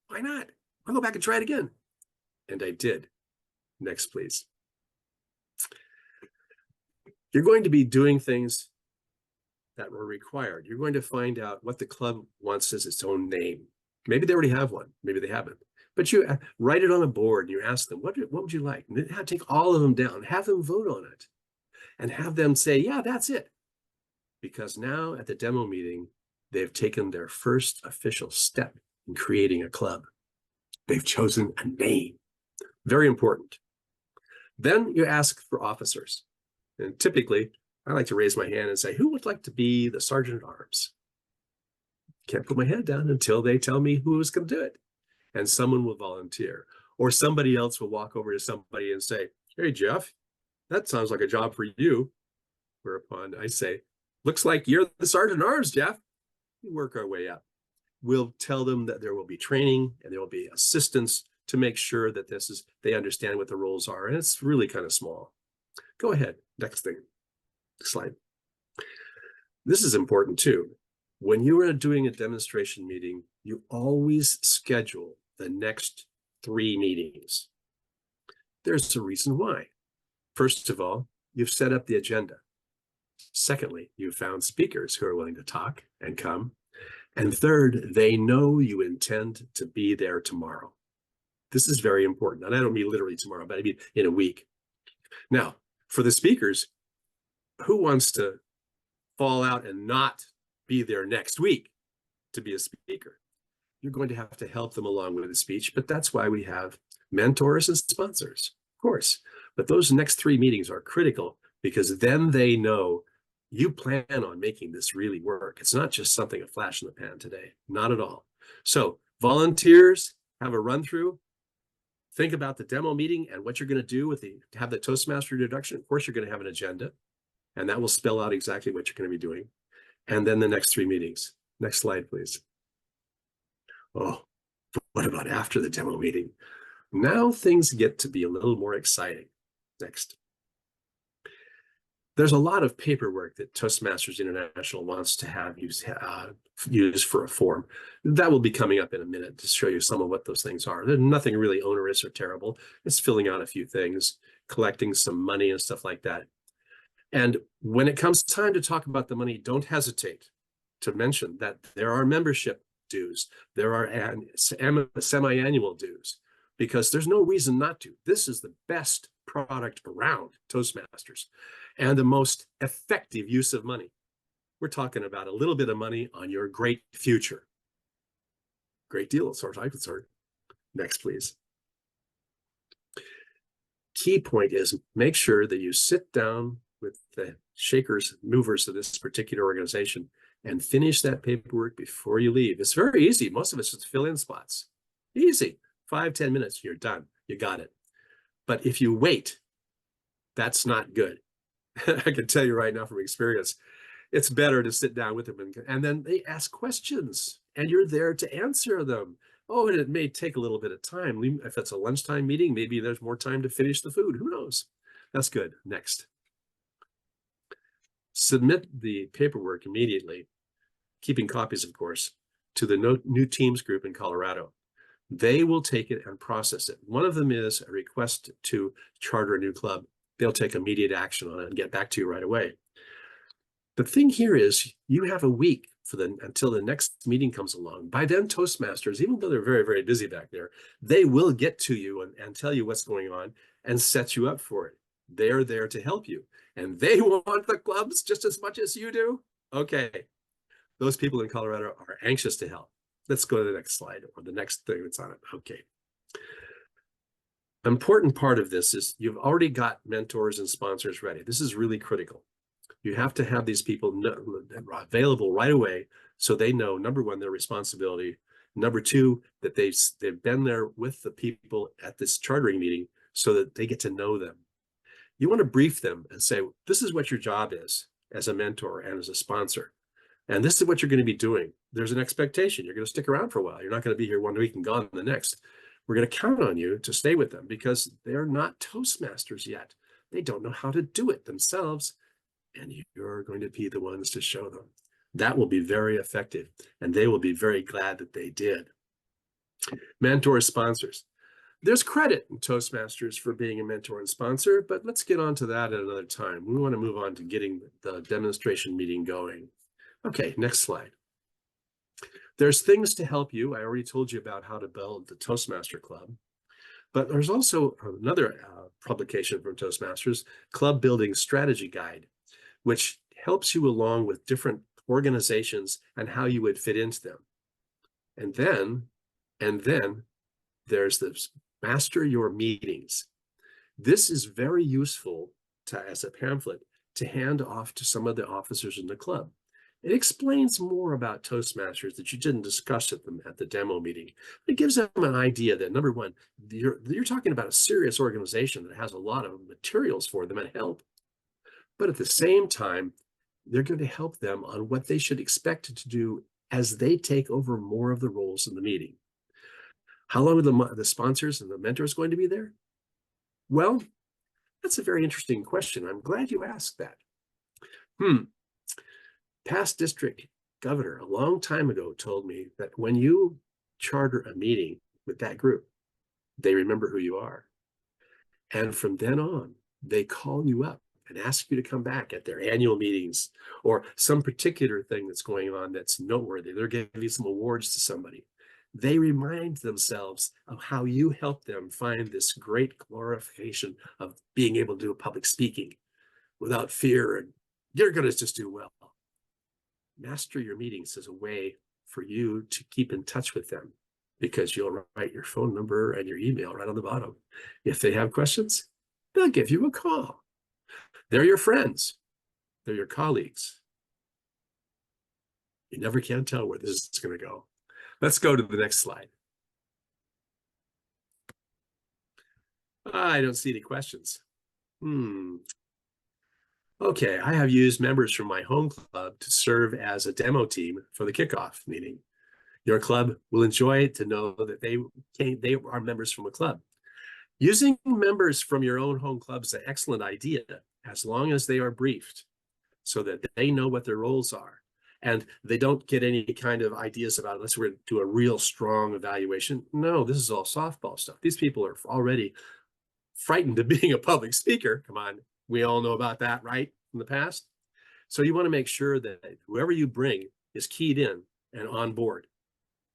Why not? I'll go back and try it again. And I did. Next, please. You're going to be doing things that were required. You're going to find out what the club wants as its own name. Maybe they already have one. Maybe they haven't. But you write it on a board and you ask them, what would you like? And then take all of them down, have them vote on it, and have them say, yeah, that's it. Because now at the demo meeting, they've taken their first official step in creating a club. They've chosen a name. Very important. Then you ask for officers. And typically, I like to raise my hand and say, who would like to be the sergeant at arms? Can't put my hand down until they tell me who is going to do it. And someone will volunteer. Or somebody else will walk over to somebody and say, hey, Jeff, that sounds like a job for you. Whereupon I say, looks like you're the sergeant at arms, Jeff. We work our way up. We'll tell them that there will be training and there will be assistance to make sure that they understand what the roles are. And it's really kind of small. Go ahead. Next thing. Slide. This is important too. When you are doing a demonstration meeting, you always schedule the next 3 meetings. There's a reason why. First of all, you've set up the agenda. Secondly, you've found speakers who are willing to talk and come. And third, they know you intend to be there tomorrow. This is very important. And I don't mean literally tomorrow, but I mean in a week. Now, for the speakers, who wants to fall out and not be there next week to be a speaker? You're going to have to help them along with the speech, but that's why we have mentors and sponsors, of course. But those next 3 meetings are critical because then they know you plan on making this really work. It's not just something a flash in the pan today, not at all. So volunteers, have a run through, think about the demo meeting and what you're going to do to have the Toastmaster introduction. Of course, you're going to have an agenda, and that will spell out exactly what you're going to be doing. And then the next 3 meetings. Next slide, please. Oh, what about after the demo meeting? Now things get to be a little more exciting. Next. There's a lot of paperwork that Toastmasters International wants to have used for a form. That will be coming up in a minute to show you some of what those things are. There's nothing really onerous or terrible. It's filling out a few things, collecting some money and stuff like that. And when it comes time to talk about the money, don't hesitate to mention that there are membership dues. There are semi-annual dues, because there's no reason not to. This is the best product around, Toastmasters, and the most effective use of money. We're talking about a little bit of money on your great future. Great deal, as far as I'm concerned. Next, please. key point is make sure that you sit down with the shakers, movers of this particular organization and finish that paperwork before you leave. It's very easy. Most of it's just fill in spots. Easy. 5-10 minutes, you're done. You got it. But if you wait, that's not good. I can tell you right now from experience, it's better to sit down with them and then they ask questions and you're there to answer them. Oh, and it may take a little bit of time. If it's a lunchtime meeting, maybe there's more time to finish the food. Who knows? That's good. Next. Submit the paperwork immediately, keeping copies, of course, to the new teams group in Colorado. They will take it and process it. One of them is a request to charter a new club. They'll take immediate action on it and get back to you right away. The thing here is you have a week until the next meeting comes along. By then, Toastmasters, even though they're very, very busy back there, they will get to you and tell you what's going on and set you up for it. They're there to help you. And they want the clubs just as much as you do. Okay. Those people in Colorado are anxious to help. Let's go to the next slide or the next thing that's on it. Okay. Important part of this is you've already got mentors and sponsors ready. This is really critical. You have to have these people available right away so they know, number one, their responsibility. Number two, that they've been there with the people at this chartering meeting so that they get to know them. You want to brief them and say, this is what your job is as a mentor and as a sponsor. And this is what you're going to be doing. There's an expectation. You're going to stick around for a while. You're not going to be here one week and gone the next. We're going to count on you to stay with them because they're not Toastmasters yet. They don't know how to do it themselves. And you're going to be the ones to show them. That will be very effective. And they will be very glad that they did. Mentors, sponsors. There's credit in Toastmasters for being a mentor and sponsor, but let's get on to that at another time. We want to move on to getting the demonstration meeting going. Okay, next slide. There's things to help you. I already told you about how to build the Toastmaster Club, but there's also another publication from Toastmasters, Club Building Strategy Guide, which helps you along with different organizations and how you would fit into them. And then there's this Master Your Meetings. This is very useful as a pamphlet to hand off to some of the officers in the club. It explains more about Toastmasters that you didn't discuss at the demo meeting. It gives them an idea that, number one, you're talking about a serious organization that has a lot of materials for them and help. But at the same time, they're going to help them on what they should expect to do as they take over more of the roles in the meeting. How long are the sponsors and the mentors going to be there? Well, that's a very interesting question. I'm glad you asked that. Past district governor a long time ago told me that when you charter a meeting with that group, they remember who you are. And from then on, they call you up and ask you to come back at their annual meetings or some particular thing that's going on that's noteworthy. They're giving some awards to somebody. They remind themselves of how you helped them find this great glorification of being able to do public speaking without fear, and you're going to just do well. Master Your Meetings is a way for you to keep in touch with them because you'll write your phone number and your email right on the bottom. If they have questions, they'll give you a call. They're your friends. They're your colleagues. You never can tell where this is going to go. Let's go to the next slide. I don't see any questions. Okay, I have used members from my home club to serve as a demo team for the kickoff meeting. Your club will enjoy to know that they are members from a club. Using members from your own home club is an excellent idea as long as they are briefed so that they know what their roles are. And they don't get any kind of ideas about, let's do a real strong evaluation. No, this is all softball stuff. These people are already frightened of being a public speaker. Come on, we all know about that, right, from the past? So you want to make sure that whoever you bring is keyed in and on board.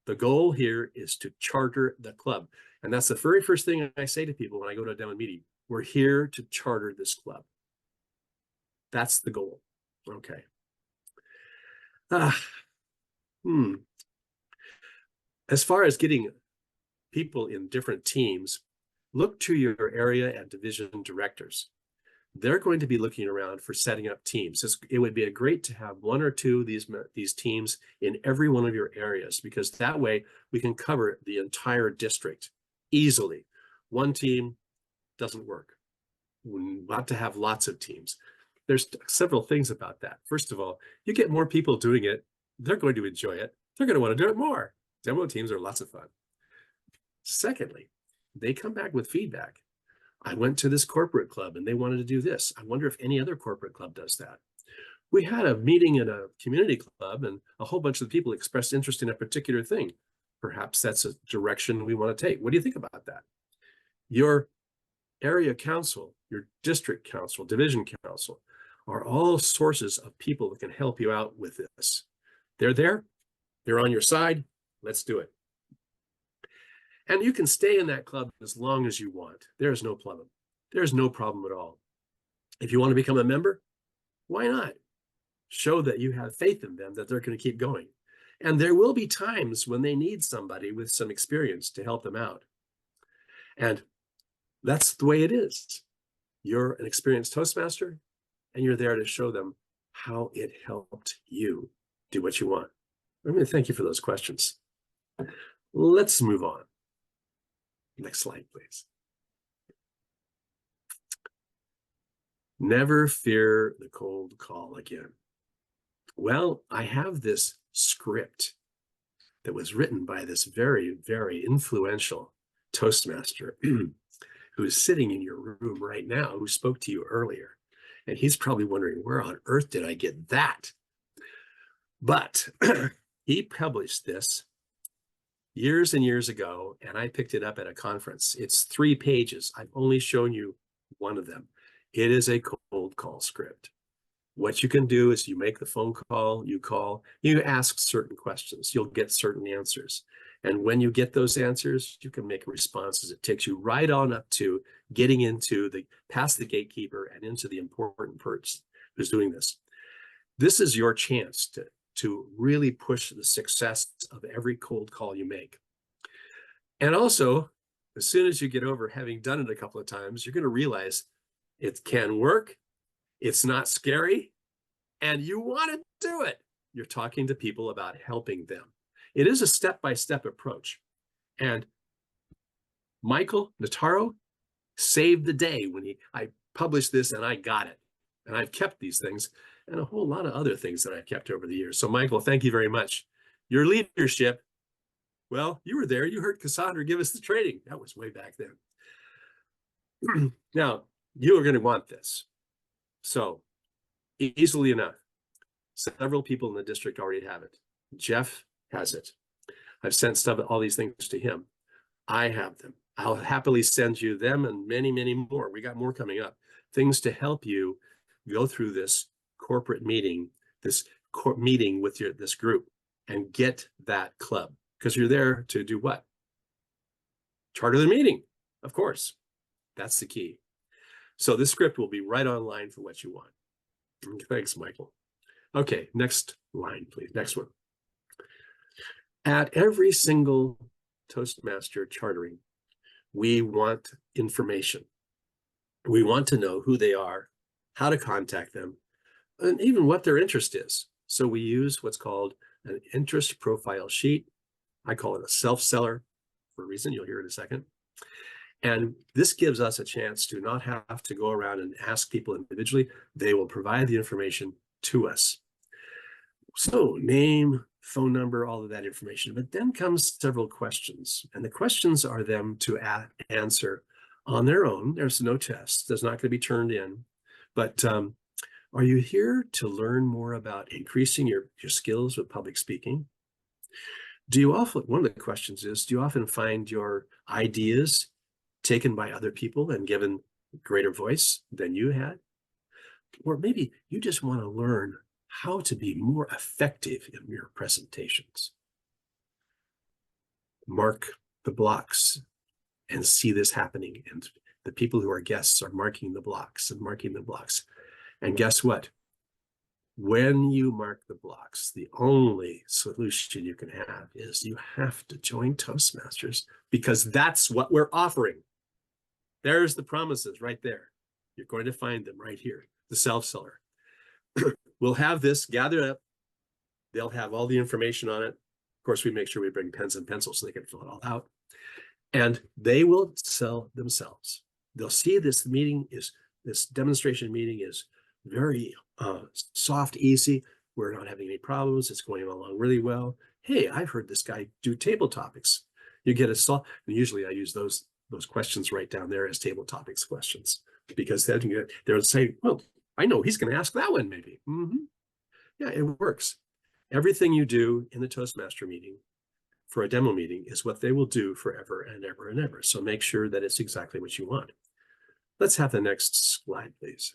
The goal here is to charter the club. And that's the very first thing I say to people when I go to a demo meeting. We're here to charter this club. That's the goal. Okay. As far as getting people in different teams, look to your area and division directors. They're going to be looking around for setting up teams. It would be great to have one or two of these teams in every one of your areas, because that way we can cover the entire district easily. One team doesn't work. We want to have lots of teams. There's several things about that. First of all, you get more people doing it, they're going to enjoy it. They're going to want to do it more. Demo teams are lots of fun. Secondly, they come back with feedback. I went to this corporate club and they wanted to do this. I wonder if any other corporate club does that. We had a meeting in a community club and a whole bunch of people expressed interest in a particular thing. Perhaps that's a direction we want to take. What do you think about that? Your area council, your district council, division council are all sources of people that can help you out with this. They're there, they're on your side, let's do it. And you can stay in that club as long as you want. There's no problem. There's no problem at all. If you want to become a member, why not? Show that you have faith in them, that they're going to keep going. And there will be times when they need somebody with some experience to help them out. And that's the way it is. You're an experienced Toastmaster, and you're there to show them how it helped you do what you want. I'm going to thank you for those questions. Let's move on. Next slide, please. Never fear the cold call again. Well, I have this script that was written by this very, very influential Toastmaster who is sitting in your room right now, who spoke to you earlier. And he's probably wondering, where on earth did I get that? But he published this years and years ago, and I picked it up at a conference. It's 3 pages. I've only shown you one of them. It is a cold call script. What you can do is you make the phone call, you call, you ask certain questions, you'll get certain answers. And when you get those answers, you can make responses. It takes you right on up to getting into past the gatekeeper and into the important person who's doing this. This is your chance to really push the success of every cold call you make. And also, as soon as you get over having done it a couple of times, you're going to realize it can work. It's not scary, and you want to do it. You're talking to people about helping them. It is a step-by-step approach. And Michael Notaro saved the day when I published this and I got it. And I've kept these things and a whole lot of other things that I've kept over the years. So Michael, thank you very much. Your leadership, well, you were there. You heard Cassandra give us the training. That was way back then. Now, you are going to want this. So easily enough, several people in the district already have it. Jeff has it. I've sent all these things to him. I have them. I'll happily send you them and many, many more. We got more coming up. Things to help you go through this corporate meeting, meeting with this group and get that club. Because you're there to do what? Charter the meeting, of course. That's the key. So this script will be right online for what you want. Thanks, Michael. Okay, next line, please. Next one. At every single Toastmaster chartering, we want information. We want to know who they are, how to contact them, and even what their interest is. So we use what's called an interest profile sheet. I call it a self-seller for a reason. You'll hear in a second. And this gives us a chance to not have to go around and ask people individually. They will provide the information to us. So name, phone number, all of that information. But then comes several questions. And the questions are them to answer on their own. There's no test. There's not going to be turned in. But are you here to learn more about increasing your skills with public speaking? Do you often, one of the questions is, do you often find your ideas taken by other people and given greater voice than you had? Or maybe you just want to learn how to be more effective in your presentations. Mark the blocks and see this happening. And the people who are guests are marking the blocks and marking the blocks. And guess what? When you mark the blocks, the only solution you can have is you have to join Toastmasters, because that's what we're offering. There's the promises right there. You're going to find them right here, the self-seller. We'll have this gathered up. They'll have all the information on it. Of course, we make sure we bring pens and pencils so they can fill it all out. And they will sell themselves. They'll see this demonstration meeting is very soft, easy. We're not having any problems. It's going along really well. Hey, I've heard this guy do table topics. You get a and usually I use those questions right down there as table topics questions, because then they'll say, well, I know he's going to ask that one maybe. Yeah, it works. Everything you do in the Toastmaster meeting for a demo meeting is what they will do forever and ever and ever. So make sure that it's exactly what you want. Let's have the next slide, please.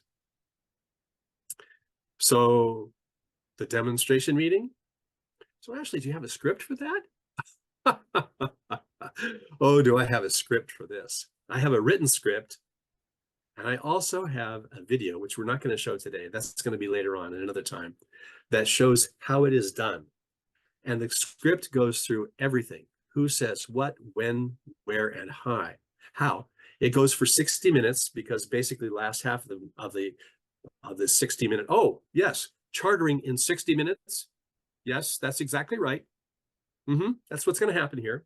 So the demonstration meeting. So Ashley, do you have a script for that? Oh, do I have a script for this? I have a written script, and I also have a video, which we're not going to show today. That's going to be later on in another time, that shows how it is done. And the script goes through everything. Who says what, when, where, and how. It goes for 60 minutes because basically the last half of the 60-minute. Oh, yes, chartering in 60 minutes. Yes, that's exactly right. That's what's going to happen here.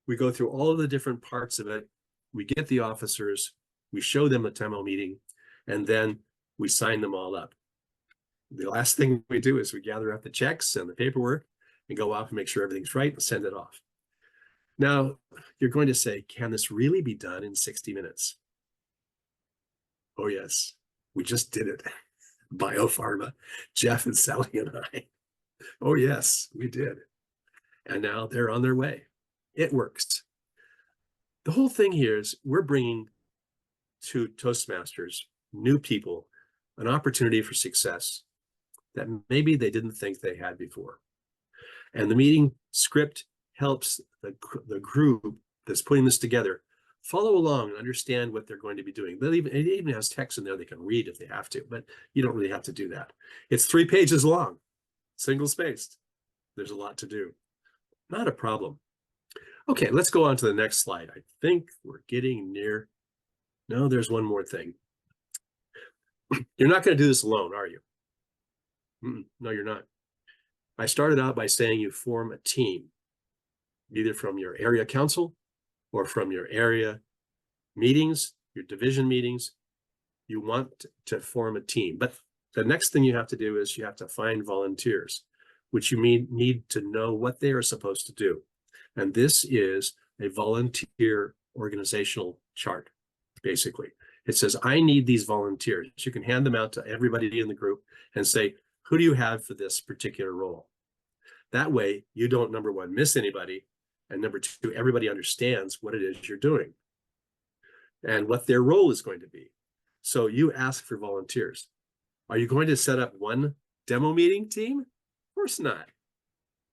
We go through all of the different parts of it. We get the officers, we show them a demo meeting, and then we sign them all up. The last thing we do is we gather up the checks and the paperwork and go off and make sure everything's right and send it off. Now, you're going to say, can this really be done in 60 minutes? Oh, yes, we just did it. Biopharma, Jeff and Sally and I. Oh, yes, we did. And now they're on their way. It works. The whole thing here is we're bringing to Toastmasters new people an opportunity for success that maybe they didn't think they had before. And the meeting script helps the group that's putting this together follow along and understand what they're going to be doing. It even has text in there they can read if they have to, but you don't really have to do that. It's 3 pages long, single-spaced. There's a lot to do. Not a problem. Okay, let's go on to the next slide. I think we're getting near. No, there's one more thing. You're not going to do this alone, are you? No, you're not. I started out by saying you form a team, either from your area council or from your area meetings, your division meetings. You want to form a team. But the next thing you have to do is you have to find volunteers, which you need to know what they are supposed to do. And this is a volunteer organizational chart, basically. It says, I need these volunteers. You can hand them out to everybody in the group and say, who do you have for this particular role? That way, you don't, number one, miss anybody. And number two, everybody understands what it is you're doing and what their role is going to be. So you ask for volunteers. Are you going to set up one demo meeting team? Of course not.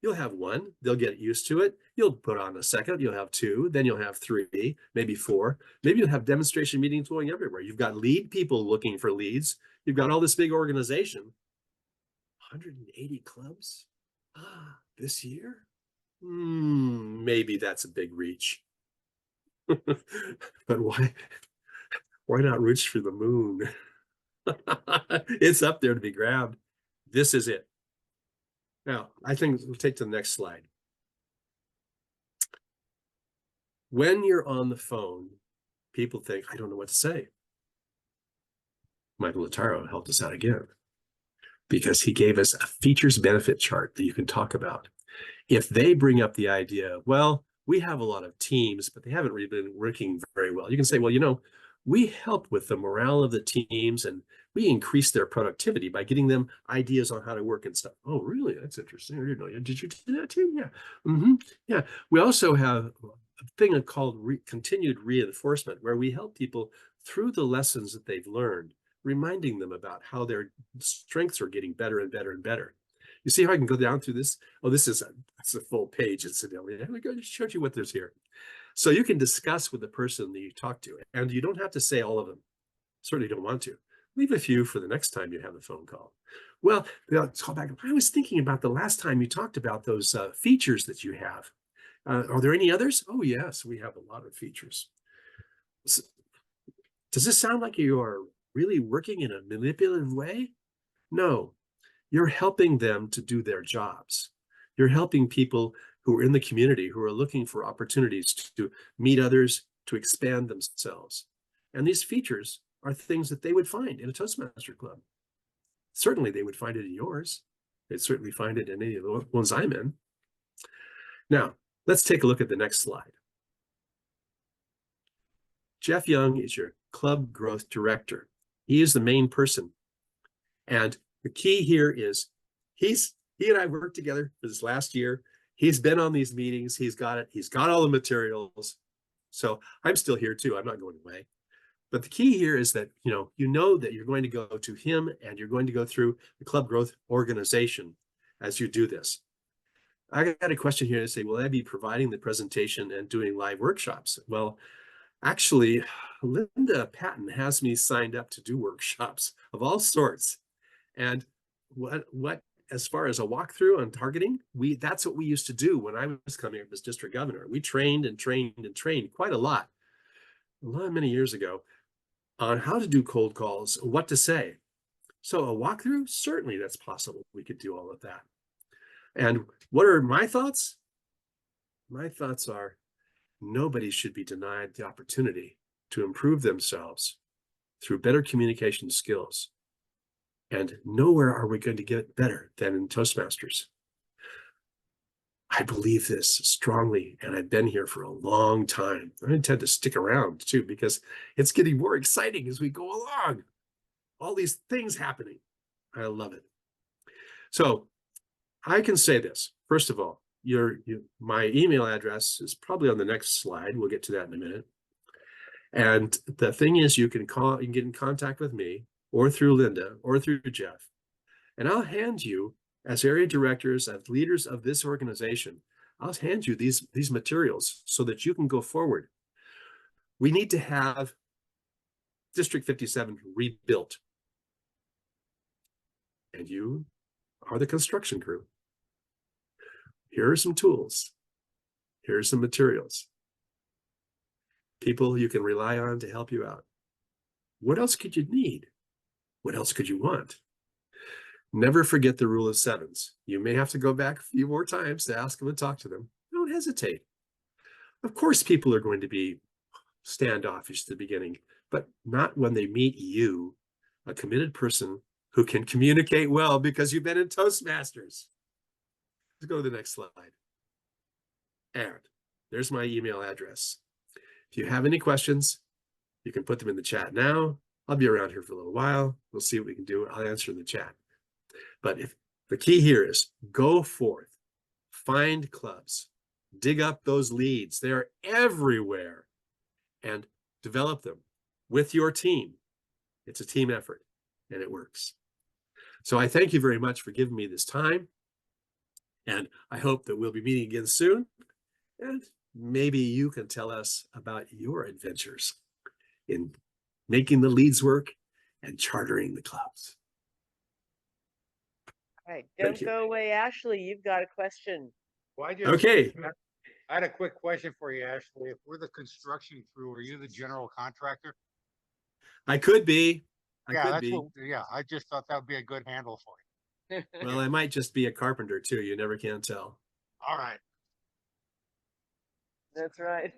You'll have one, they'll get used to it. You'll put on a second, you'll have 2, then you'll have 3, maybe 4. Maybe you'll have demonstration meetings going everywhere. You've got lead people looking for leads. You've got all this big organization. 180 clubs this year? Maybe that's a big reach. But why not reach for the moon? It's up there to be grabbed. This is it. Now, I think we'll take to the next slide. When you're on the phone, people think, I don't know what to say. Michael Notaro helped us out again because he gave us a features benefit chart that you can talk about. If they bring up the idea, well, we have a lot of teams, but they haven't really been working very well. You can say, well, you know, we help with the morale of the teams and we increase their productivity by getting them ideas on how to work and stuff. Oh, really? That's interesting. I didn't know. Did you do that too? Yeah. Yeah. We also have a thing called continued reinforcement, where we help people through the lessons that they've learned, reminding them about how their strengths are getting better and better and better. You see how I can go down through this? Oh, that's a full page, incidentally. I just showed you what there's here. So you can discuss with the person that you talk to, and you don't have to say all of them. Certainly don't want to. Leave a few for the next time you have a phone call. Well, let's call back. I was thinking about the last time you talked about those features that you have. Are there any others? Oh, yes, we have a lot of features. Does this sound like you are really working in a manipulative way? No, you're helping them to do their jobs. You're helping people who are in the community who are looking for opportunities to meet others, to expand themselves. And these features are things that they would find in a Toastmaster club. Certainly they would find it in yours. They'd certainly find it in any of the ones I'm in. Now, let's take a look at the next slide. Jeff Young is your club growth director. He is the main person. And the key here is he and I worked together for this last year. He's been on these meetings. He's got it. He's got all the materials. So I'm still here too. I'm not going away. But the key here is that, you know that you're going to go to him and you're going to go through the club growth organization as you do this. I got a question here to say, will I be providing the presentation and doing live workshops? Well, actually, Linda Patten has me signed up to do workshops of all sorts. And what as far as a walkthrough on targeting, that's what we used to do when I was coming up as district governor. We trained and trained and trained quite a lot many years ago on how to do cold calls, what to say. So a walkthrough, certainly that's possible. We could do all of that. And what are my thoughts? My thoughts are nobody should be denied the opportunity to improve themselves through better communication skills. And nowhere are we going to get better than in Toastmasters. I believe this strongly, and I've been here for a long time. I intend to stick around too, because it's getting more exciting as we go along. All these things happening. I love it. So I can say this. First of all, my email address is probably on the next slide. We'll get to that in a minute. And the thing is, you can get in contact with me or through Linda or through Jeff. And I'll hand you, as area directors, as leaders of this organization, I'll hand you these materials so that you can go forward. We need to have District 57 rebuilt. And you are the construction crew. Here are some tools. Here are some materials. People you can rely on to help you out. What else could you need? What else could you want? Never forget the rule of sevens. You may have to go back a few more times to ask them and talk to them. Don't hesitate. Of course, people are going to be standoffish at the beginning, but not when they meet you, a committed person who can communicate well because you've been in Toastmasters. Let's go to the next slide. And there's my email address. If you have any questions, you can put them in the chat now. I'll be around here for a little while. We'll see what we can do. I'll answer in the chat. But if the key here is go forth, find clubs, dig up those leads. They're everywhere, and develop them with your team. It's a team effort, and it works. So I thank you very much for giving me this time. And I hope that we'll be meeting again soon. And maybe you can tell us about your adventures in making the leads work and chartering the clubs. All right, don't go away, Ashley. You've got a question. Well, I had a quick question for you, Ashley. If we're the construction crew, are you the general contractor? I could be. I just thought that would be a good handle for you. Well, I might just be a carpenter too. You never can tell. All right. That's right.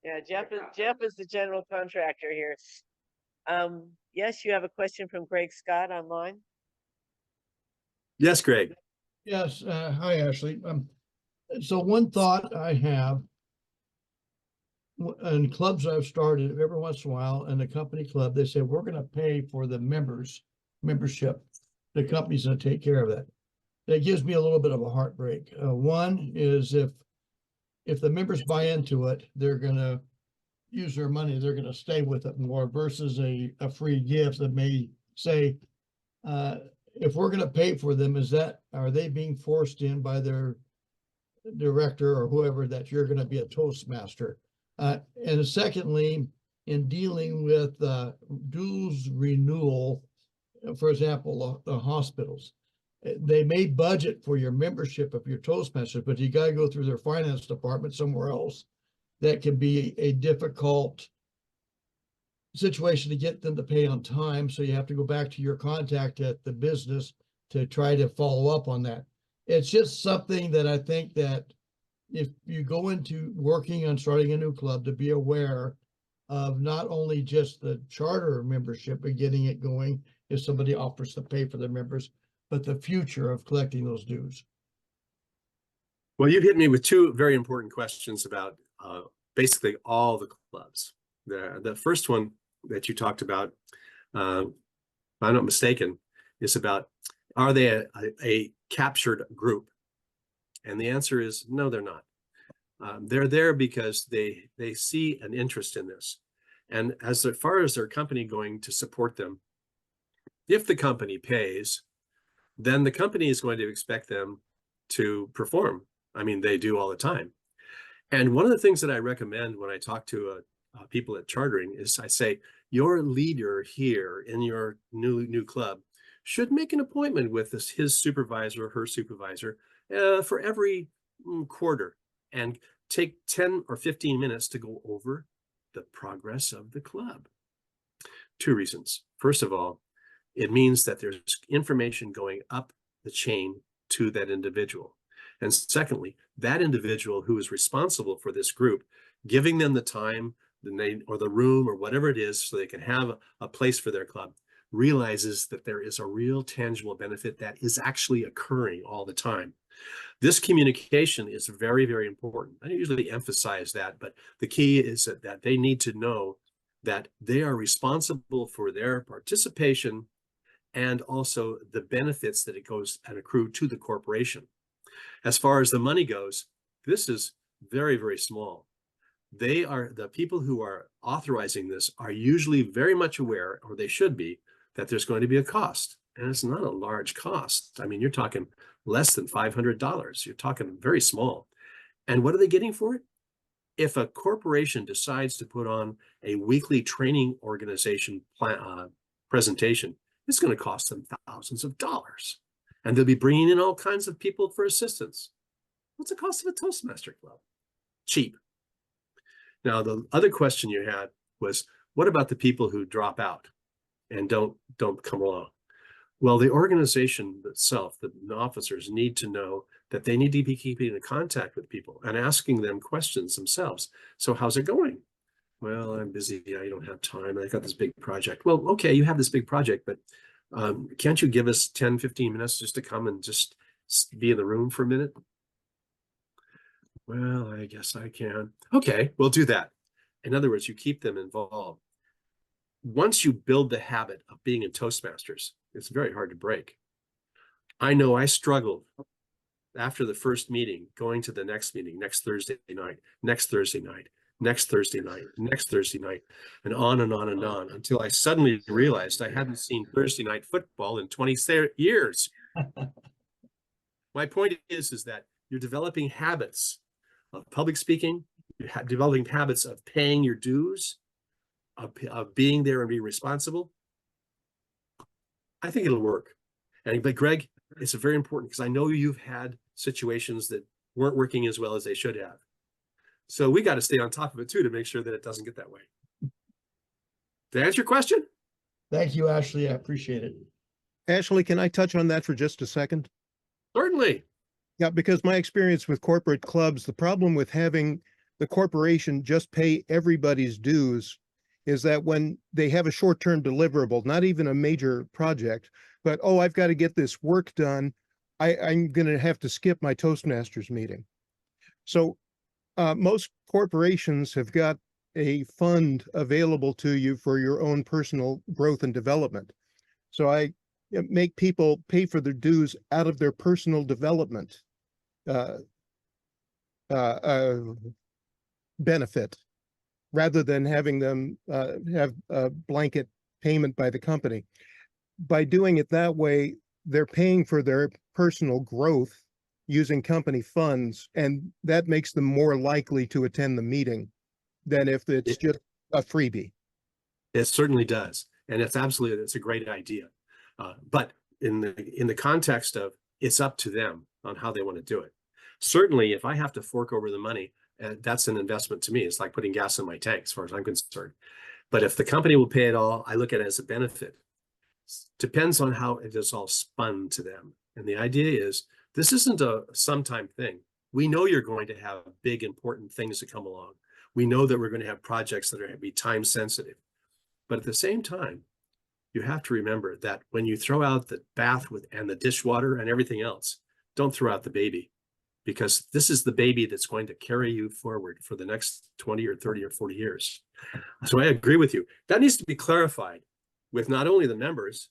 Yeah, Jeff is the general contractor here. Yes, you have a question from Greg Scott online. Yes, Greg. Yes. Hi, Ashley. So one thought I have in clubs I've started every once in a while, in a company club, they say, we're going to pay for the membership. The company's going to take care of that. That gives me a little bit of a heartbreak. One is if the members buy into it, they're going to use their money, they're going to stay with it more versus a free gift that may say, if we're going to pay for them, are they being forced in by their director or whoever that you're going to be a Toastmaster? And secondly, in dealing with dues renewal, for example, the hospitals, they may budget for your membership of your Toastmasters, but you got to go through their finance department somewhere else. that can be a difficult situation to get them to pay on time. So you have to go back to your contact at the business to try to follow up on that. It's just something that I think that if you go into working on starting a new club, to be aware of not only just the charter membership and getting it going, if somebody offers to pay for their members, but the future of collecting those dues. Well, you hit me with two very important questions about basically all the clubs. The first one that you talked about, if I'm not mistaken, is about, are they a captured group? And the answer is no, they're not. They're there because they see an interest in this. And as far as their company going to support them, if the company pays, then the company is going to expect them to perform. I mean, they do all the time. And one of the things that I recommend when I talk to people at chartering is I say, your leader here in your new club should make an appointment with his supervisor or her supervisor for every quarter and take 10 or 15 minutes to go over the progress of the club. Two reasons. First of all, it means that there's information going up the chain to that individual. And secondly, that individual who is responsible for this group, giving them the time, or the room or whatever it is so they can have a place for their club, realizes that there is a real tangible benefit that is actually occurring all the time. This communication is very, very important. I usually emphasize that, but the key is that they need to know that they are responsible for their participation and also the benefits that it goes and accrue to the corporation. As far as the money goes, this is very, very small. They are, the people who are authorizing this are usually very much aware, or they should be, that there's going to be a cost. And it's not a large cost. I mean, you're talking less than $500. You're talking very small. And what are they getting for it? If a corporation decides to put on a weekly training organization presentation, it's going to cost them thousands of dollars. And they'll be bringing in all kinds of people for assistance. What's the cost of a Toastmaster club? Cheap. Now, the other question you had was, what about the people who drop out and don't come along? Well, the organization itself, the officers need to know that they need to be keeping in contact with people and asking them questions themselves. So how's it going? Well, I'm busy. I don't have time. I got this big project. Well, okay, you have this big project, but can't you give us 10, 15 minutes just to come and just be in the room for a minute? Well, I guess I can. Okay, we'll do that. In other words, you keep them involved. Once you build the habit of being in Toastmasters, it's very hard to break. I know I struggled after the first meeting, going to the next meeting, next Thursday night, next Thursday night, next Thursday night, next Thursday night, and on and on and on, until I suddenly realized I hadn't seen Thursday night football in 20 years. My point is that you're developing habits of public speaking, you're developing habits of paying your dues, of being there and being responsible. I think it'll work. But Greg, it's very important because I know you've had situations that weren't working as well as they should have. So we got to stay on top of it too to make sure that it doesn't get that way. Did I answer your question? Thank you, Ashley. I appreciate it. Ashley, can I touch on that for just a second? Certainly. Yeah, because my experience with corporate clubs, the problem with having the corporation just pay everybody's dues is that when they have a short-term deliverable, not even a major project, but, oh, I've got to get this work done, I'm going to have to skip my Toastmasters meeting. So most corporations have got a fund available to you for your own personal growth and development. So I make people pay for their dues out of their personal development benefit, rather than having them have a blanket payment by the company. By doing it that way, they're paying for their personal growth using company funds, and that makes them more likely to attend the meeting than if it's just a freebie. It certainly does. And it's a great idea. But in the context of, it's up to them on how they want to do it. Certainly, if I have to fork over the money, And that's an investment to me. It's like putting gas in my tank as far as I'm concerned. But if the company will pay it all, I look at it as a benefit. Depends on how it is all spun to them. And the idea is, this isn't a sometime thing. We know you're going to have big, important things that come along. We know that we're going to have projects that are going to be time sensitive. But at the same time, you have to remember that when you throw out the bath and the dishwater and everything else, don't throw out the baby, because this is the baby that's going to carry you forward for the next 20 or 30 or 40 years. So I agree with you. That needs to be clarified with not only the members,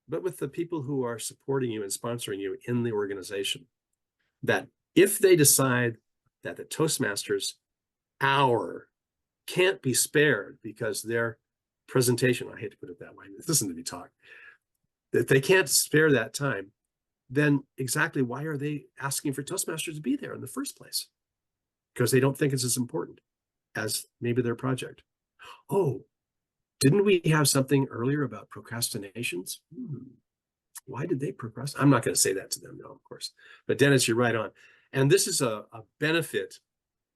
but with the people who are supporting you and sponsoring you in the organization. That if they decide that the Toastmasters hour can't be spared because their presentation, I hate to put it that way, listen to me talk, that they can't spare that time, then exactly why are they asking for Toastmasters to be there in the first place? Because they don't think it's as important as maybe their project. Oh, didn't we have something earlier about procrastinations? Why did they procrastinate? I'm not going to say that to them, no, of course. But Dennis, you're right on. And this is a benefit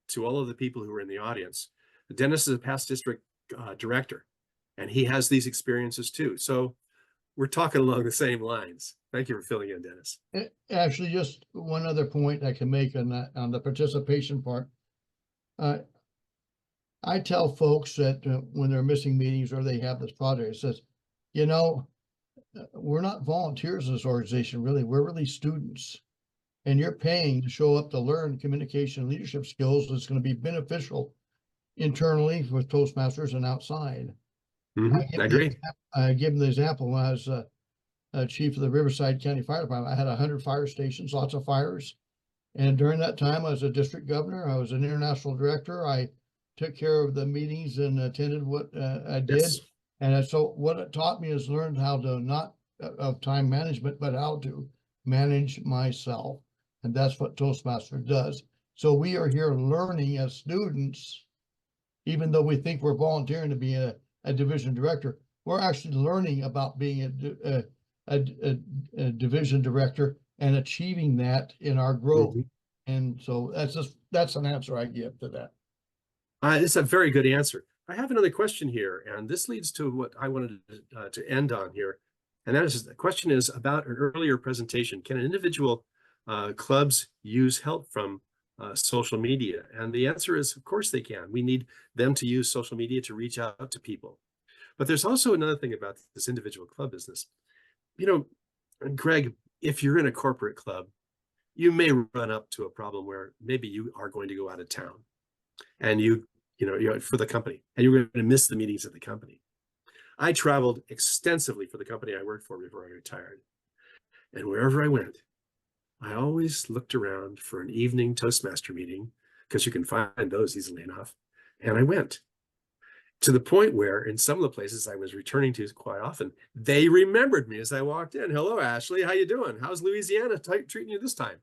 to all of the people who are in the audience. Dennis is a past district director, and he has these experiences too. So we're talking along the same lines. Thank you for filling in, Dennis. Actually, just one other point I can make on that, on the participation part. I tell folks that when they're missing meetings or they have this project, it says, you know, we're not volunteers in this organization, really. We're really students. And you're paying to show up to learn communication and leadership skills that's going to be beneficial internally with Toastmasters and outside. I agree. I give them the example when I was chief of the Riverside County Fire Department. I had 100 fire stations, lots of fires. And during that time, I was a district governor. I was an international director. I took care of the meetings and attended what I did. Yes. And so what it taught me is learned how to not of time management, but how to manage myself. And that's what Toastmaster does. So we are here learning as students, even though we think we're volunteering to be a division director, we're actually learning about being a division director and achieving that in our growth. And so that's an answer I give to that. It's a very good answer. I have another question here, and this leads to what I wanted to end on here. And that is, the question is about an earlier presentation. Can an individual clubs use help from social media? And the answer is, of course they can. We need them to use social media to reach out to people. But there's also another thing about this individual club business. You know, Greg, if you're in a corporate club, you may run up to a problem where maybe you are going to go out of town and you know, for the company, and you're going to miss the meetings of the company. I traveled extensively for the company I worked for before I retired. And wherever I went, I always looked around for an evening Toastmaster meeting, because you can find those easily enough. And I went to the point where in some of the places I was returning to quite often, they remembered me as I walked in. Hello, Ashley, how you doing? How's Louisiana treating you this time?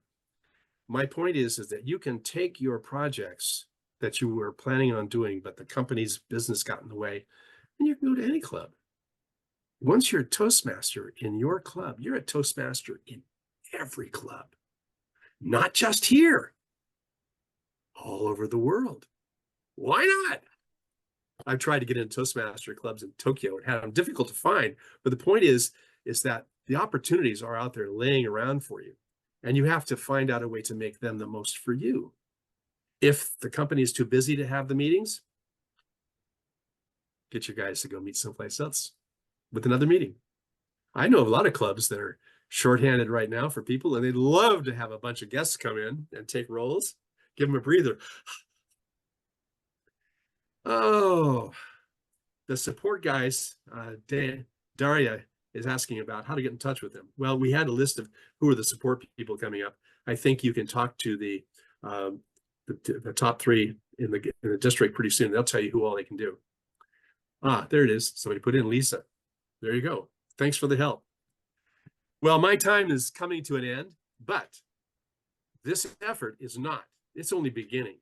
My point is that you can take your projects that you were planning on doing, but the company's business got in the way, and you can go to any club. Once you're a Toastmaster in your club, you're a Toastmaster in every club, not just here, all over the world. Why not? I've tried to get into Toastmaster clubs in Tokyo and had them difficult to find, but the point is that the opportunities are out there laying around for you, and you have to find out a way to make them the most for you. If the company is too busy to have the meetings, get your guys to go meet someplace else with another meeting. I know of a lot of clubs that are shorthanded right now for people, and they'd love to have a bunch of guests come in and take roles, give them a breather. Oh, the support guys, Daria is asking about how to get in touch with them. Well, we had a list of who are the support people coming up. I think you can talk to the top three in the district pretty soon. They'll tell you who all they can do. Ah, there it is. Somebody put in Leesa. There you go. Thanks for the help. Well, my time is coming to an end, but this effort is not. It's only beginning.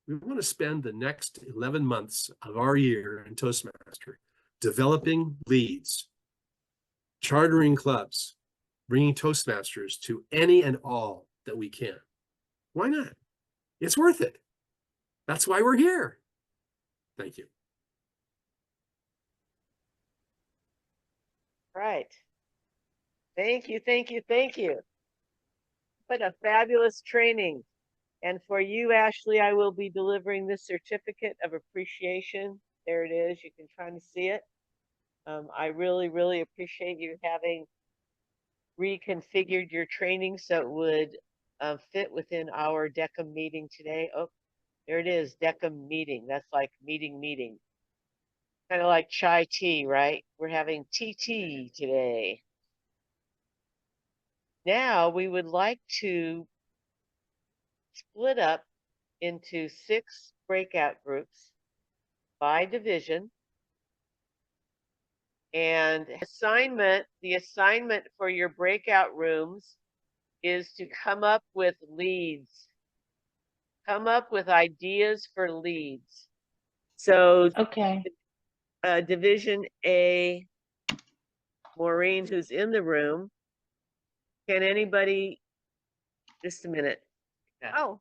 We want to spend the next 11 months of our year in Toastmaster developing leads, chartering clubs, bringing Toastmasters to any and all that we can. Why not? It's worth it. That's why we're here. Thank you. Right. Thank you, thank you, thank you. What a fabulous training. And for you, Ashley, I will be delivering this certificate of appreciation. There it is. You can try to see it. I really, really appreciate you having reconfigured your training so it would fit within our DECM meeting today. Oh, there it is, DECM meeting. That's like meeting. Kind of like chai tea, right? We're having TT today. Now we would like to split up into 6 breakout groups by division. And the assignment for your breakout rooms is to come up with leads. Come up with ideas for leads. So Okay. Division A, Maureen, who's in the room, can anybody, just a minute. Oh,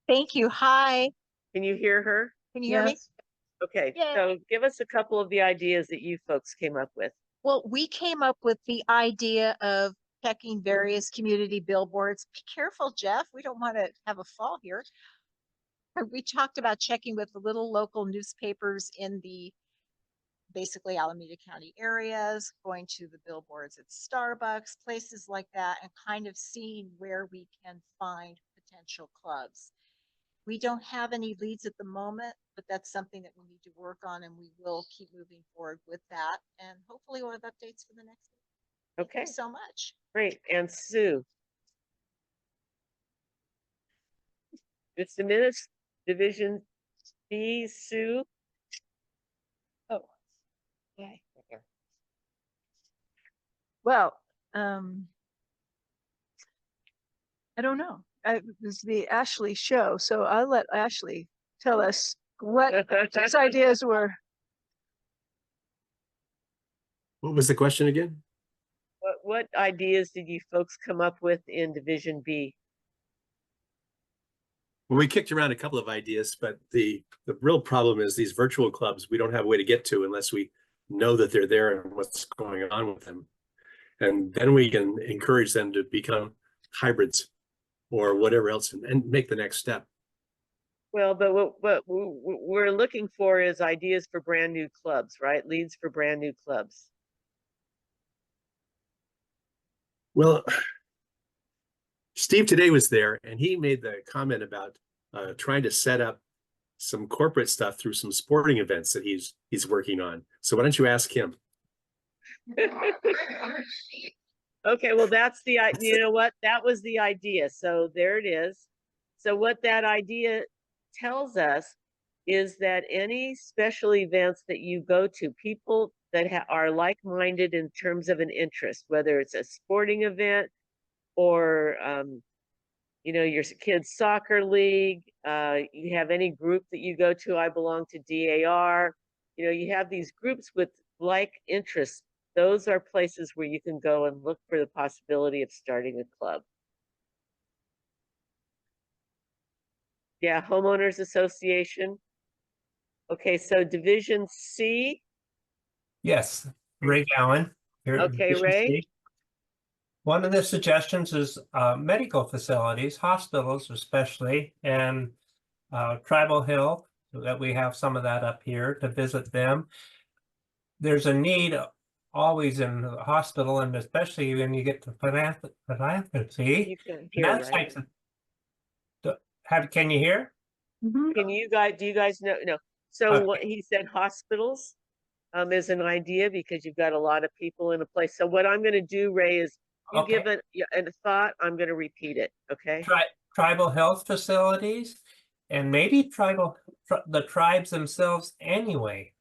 thank you. Hi. Can you hear her? Can you hear me? Yes. Okay, Yay. so give us a couple of the ideas that you folks came up with. Well, we came up with the idea of checking various community billboards. Be careful, Jeff. We don't want to have a fall here. We talked about checking with the little local newspapers in the basically Alameda County areas, going to the billboards at Starbucks, places like that, and kind of seeing where we can find potential clubs. We don't have any leads at the moment, but that's something that we need to work on, and we will keep moving forward with that. And hopefully we'll have updates for the next week. Okay, Thank you so much. great. And Sue? Just a minute. Division B, Sue? Oh, okay. Well, I don't know. This is the Ashley show, so I'll let Ashley tell us what his ideas were. What was the question again? What ideas did you folks come up with in Division B? Well, we kicked around a couple of ideas, but the real problem is these virtual clubs, we don't have a way to get to unless we know that they're there and what's going on with them. And then we can encourage them to become hybrids or whatever else and make the next step. Well, but what we're looking for is ideas for brand new clubs, right? Leads for brand new clubs. Well, Steve today was there and he made the comment about trying to set up some corporate stuff through some sporting events that he's working on. So why don't you ask him? Okay, well, that's the, you know what, that was the idea. So there it is. So what that idea tells us is that any special events that you go to, people that are like-minded in terms of an interest, whether it's a sporting event or, you know, your kid's soccer league, you have any group that you go to, I belong to DAR, you know, you have these groups with like interests. Those are places where you can go and look for the possibility of starting a club. Yeah, homeowners association. Okay, so Division C. Yes, Ray Gowan. Here, Okay, Division Ray. C. One of the suggestions is medical facilities, hospitals especially, and tribal health, so that we have some of that up here to visit them. There's a need always in the hospital, and especially when you get to philanthropy. You can hear, right? Can you hear? Mhm. Can you guys, do you guys know? No. So Okay. what he said, hospitals is an idea because you've got a lot of people in a place. So what I'm going to do, Ray, is you Okay. give it a thought, I'm going to repeat it. Okay. Tribal health facilities, and maybe the tribes themselves anyway.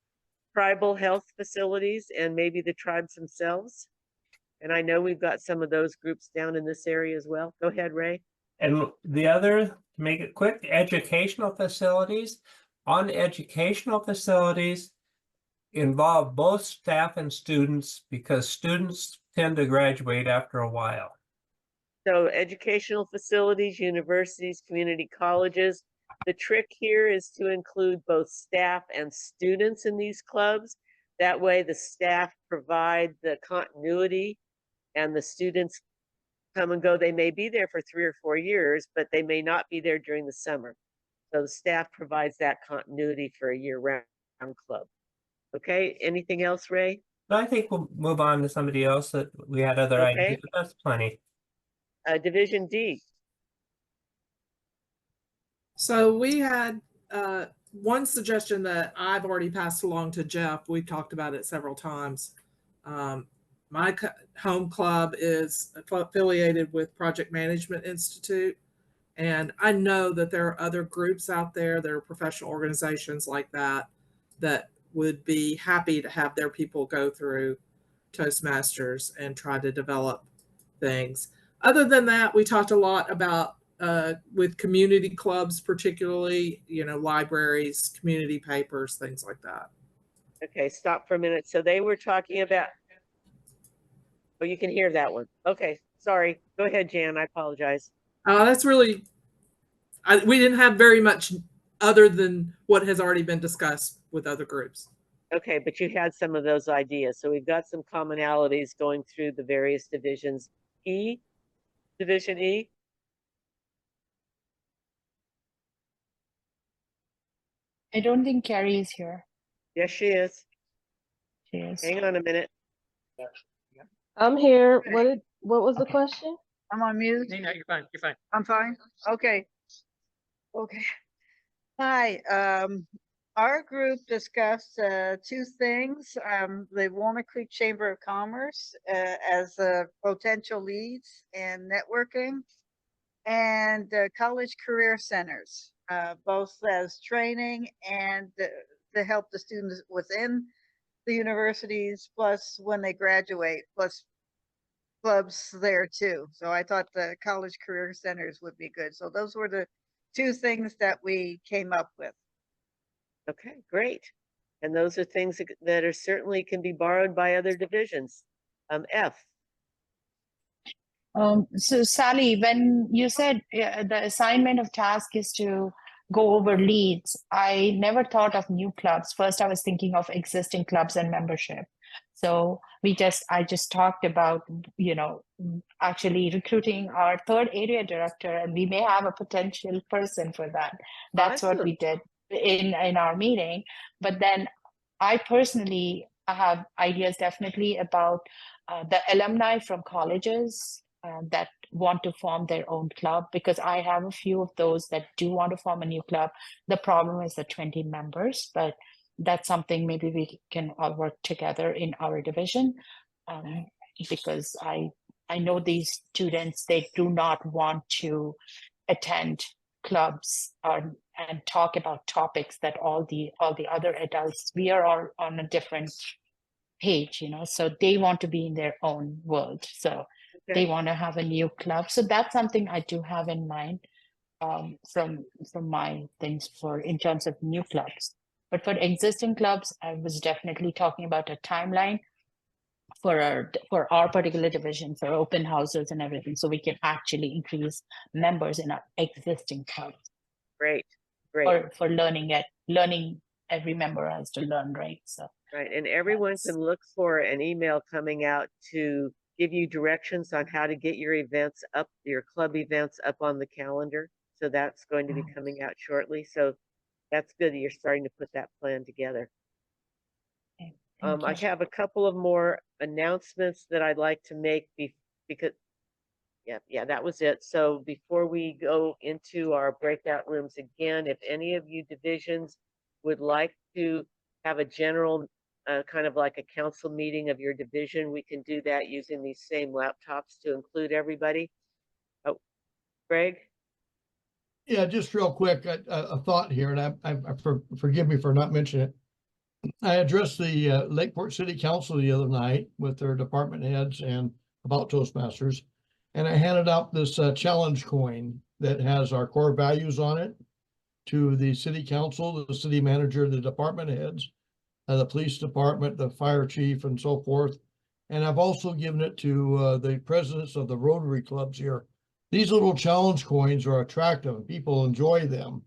Tribal health facilities and maybe the tribes themselves. And I know we've got some of those groups down in this area as well. Go ahead, Ray. And the other, to make it quick, educational facilities. On educational facilities, involve both staff and students because students tend to graduate after a while. So educational facilities, universities, community colleges, The trick here is to include both staff and students in these clubs. That way the staff provide the continuity and the students come and go. They may be there for 3 or 4 years, but they may not be there during the summer. So the staff provides that continuity for a year-round club. Okay, anything else, Ray? But I think we'll move on to somebody else that we had other Okay. ideas, but that's plenty. Division D. So we had one suggestion that I've already passed along to Jeff. We've talked about it several times. My home club is affiliated with Project Management Institute. And I know that there are other groups out there, there are professional organizations like that, that would be happy to have their people go through Toastmasters and try to develop things. Other than that, we talked a lot about with community clubs, particularly, libraries, community papers, things like that. Okay, stop for a minute. So they were talking about, oh, you can hear that one. Okay, sorry. Go ahead, Jan. I apologize. That's really, we didn't have very much other than what has already been discussed with other groups. Okay, but you had some of those ideas. So we've got some commonalities going through the various divisions. E, Division E. I don't think Carrie is here. Yes, she is. She is. Hang on a minute. I'm here. What was the question? I'm on mute. No, you're fine. You're fine. I'm fine. Okay. Hi. Our group discussed 2 things. The Walnut Creek Chamber of Commerce as potential leads and networking, and college career centers, both as training and to help the students within the universities, plus when they graduate, plus clubs there too. So I thought the college career centers would be good. So those were the 2 things that we came up with. Okay, great. And those are things that are certainly can be borrowed by other divisions. F. So Sally, when you said the assignment of task is to go over leads, I never thought of new clubs. First, I was thinking of existing clubs and membership. So I just talked about, actually recruiting our 3rd area director, and we may have a potential person for that. That's Awesome. what we did in our meeting. But then I personally have ideas definitely about the alumni from colleges that want to form their own club, because I have a few of those that do want to form a new club. The problem is the 20 members, but that's something maybe we can all work together in our division, because I know these students, they do not want to attend clubs and talk about topics that all the other adults, we are all on a different page, so they want to be in their own world. So they want to have a new club. So that's something I do have in mind from my things in terms of new clubs. But for existing clubs, I was definitely talking about a timeline for our particular division, for open houses and everything, so we can actually increase members in our existing clubs. Great. For learning every member has to learn, right? So right, and everyone can look for an email coming out to give you directions on how to get your events up, your club events up on the calendar. So that's going to be coming out shortly. So that's good that you're starting to put that plan together. Okay, I have a couple of more announcements that I'd like to make because that was it. So before we go into our breakout rooms again, if any of you divisions would like to have a general kind of like a council meeting of your division, we can do that using these same laptops to include everybody. Oh, Greg? Yeah, just real quick, a thought here, and forgive me for not mentioning it. I addressed the Lakeport City Council the other night with their department heads and about Toastmasters, and I handed out this challenge coin that has our core values on it to the city council, the city manager, the department heads, the police department, the fire chief, and so forth. And I've also given it to the presidents of the Rotary clubs here. These little challenge coins are attractive. People enjoy them.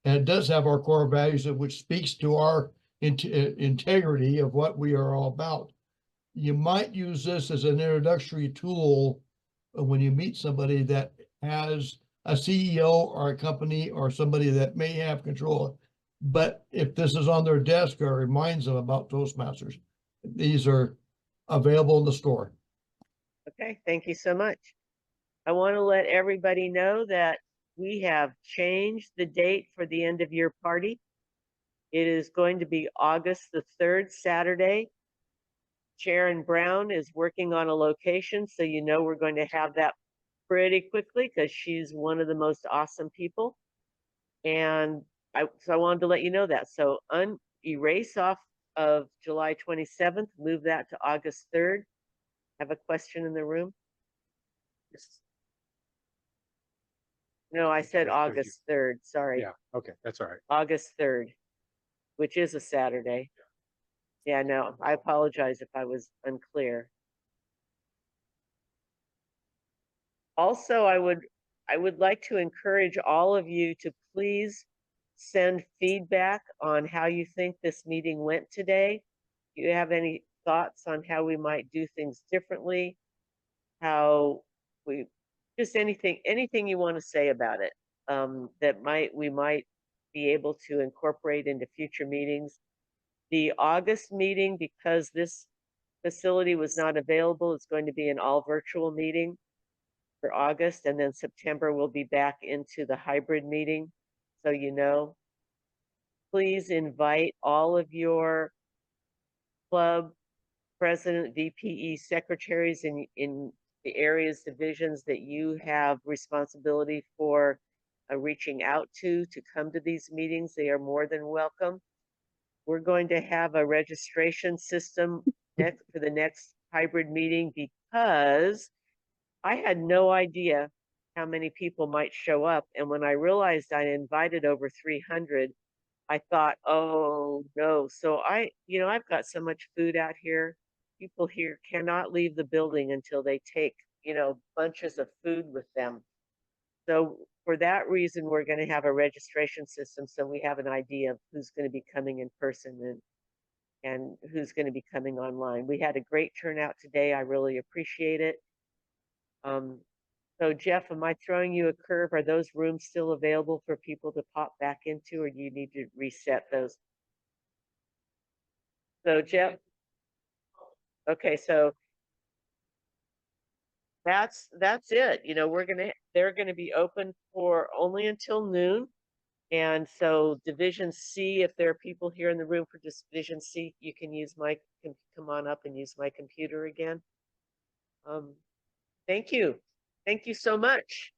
And it does have our core values, which speaks to our integrity of what we are all about. You might use this as an introductory tool when you meet somebody that has a CEO or a company or somebody that may have control. But if this is on their desk or reminds them about Toastmasters, these are available in the store. Okay, thank you so much. I want to let everybody know that we have changed the date for the end of year party. It is going to be August the 3rd, Saturday. Sharon Brown is working on a location, so you know we're going to have that pretty quickly because she's one of the most awesome people. And I wanted to let you know that. So erase off of July 27th, move that to August 3rd. Have a question in the room? Yes. No, I said August 3rd, sorry. Yeah, okay, that's all right. August 3rd, which is a Saturday. Yeah, no, I apologize if I was unclear. Also, I would like to encourage all of you to please send feedback on how you think this meeting went today. Do you have any thoughts on how we might do things differently? How we, just anything you want to say about it, that we might be able to incorporate into future meetings. The August meeting, because this facility was not available, it's going to be an all virtual meeting for August, and then September we'll be back into the hybrid meeting. So you know, please invite all of your club president, VPE secretaries in the areas, divisions that you have responsibility for reaching out to come to these meetings. They are more than welcome. We're going to have a registration system for the next hybrid meeting because I had no idea how many people might show up. And when I realized I invited over 300, I thought, oh no. So I've got so much food out here. People here cannot leave the building until they take, bunches of food with them. So for that reason, we're going to have a registration system so we have an idea of who's going to be coming in person and who's going to be coming online. We had a great turnout today. I really appreciate it. So Jeff, am I throwing you a curve? Are those rooms still available for people to pop back into, or do you need to reset those? So Jeff, okay, so that's it. They're gonna be open for only until noon. And so Division C, if there are people here in the room for Division C, you can come on up and use my computer again. Thank you. Thank you so much.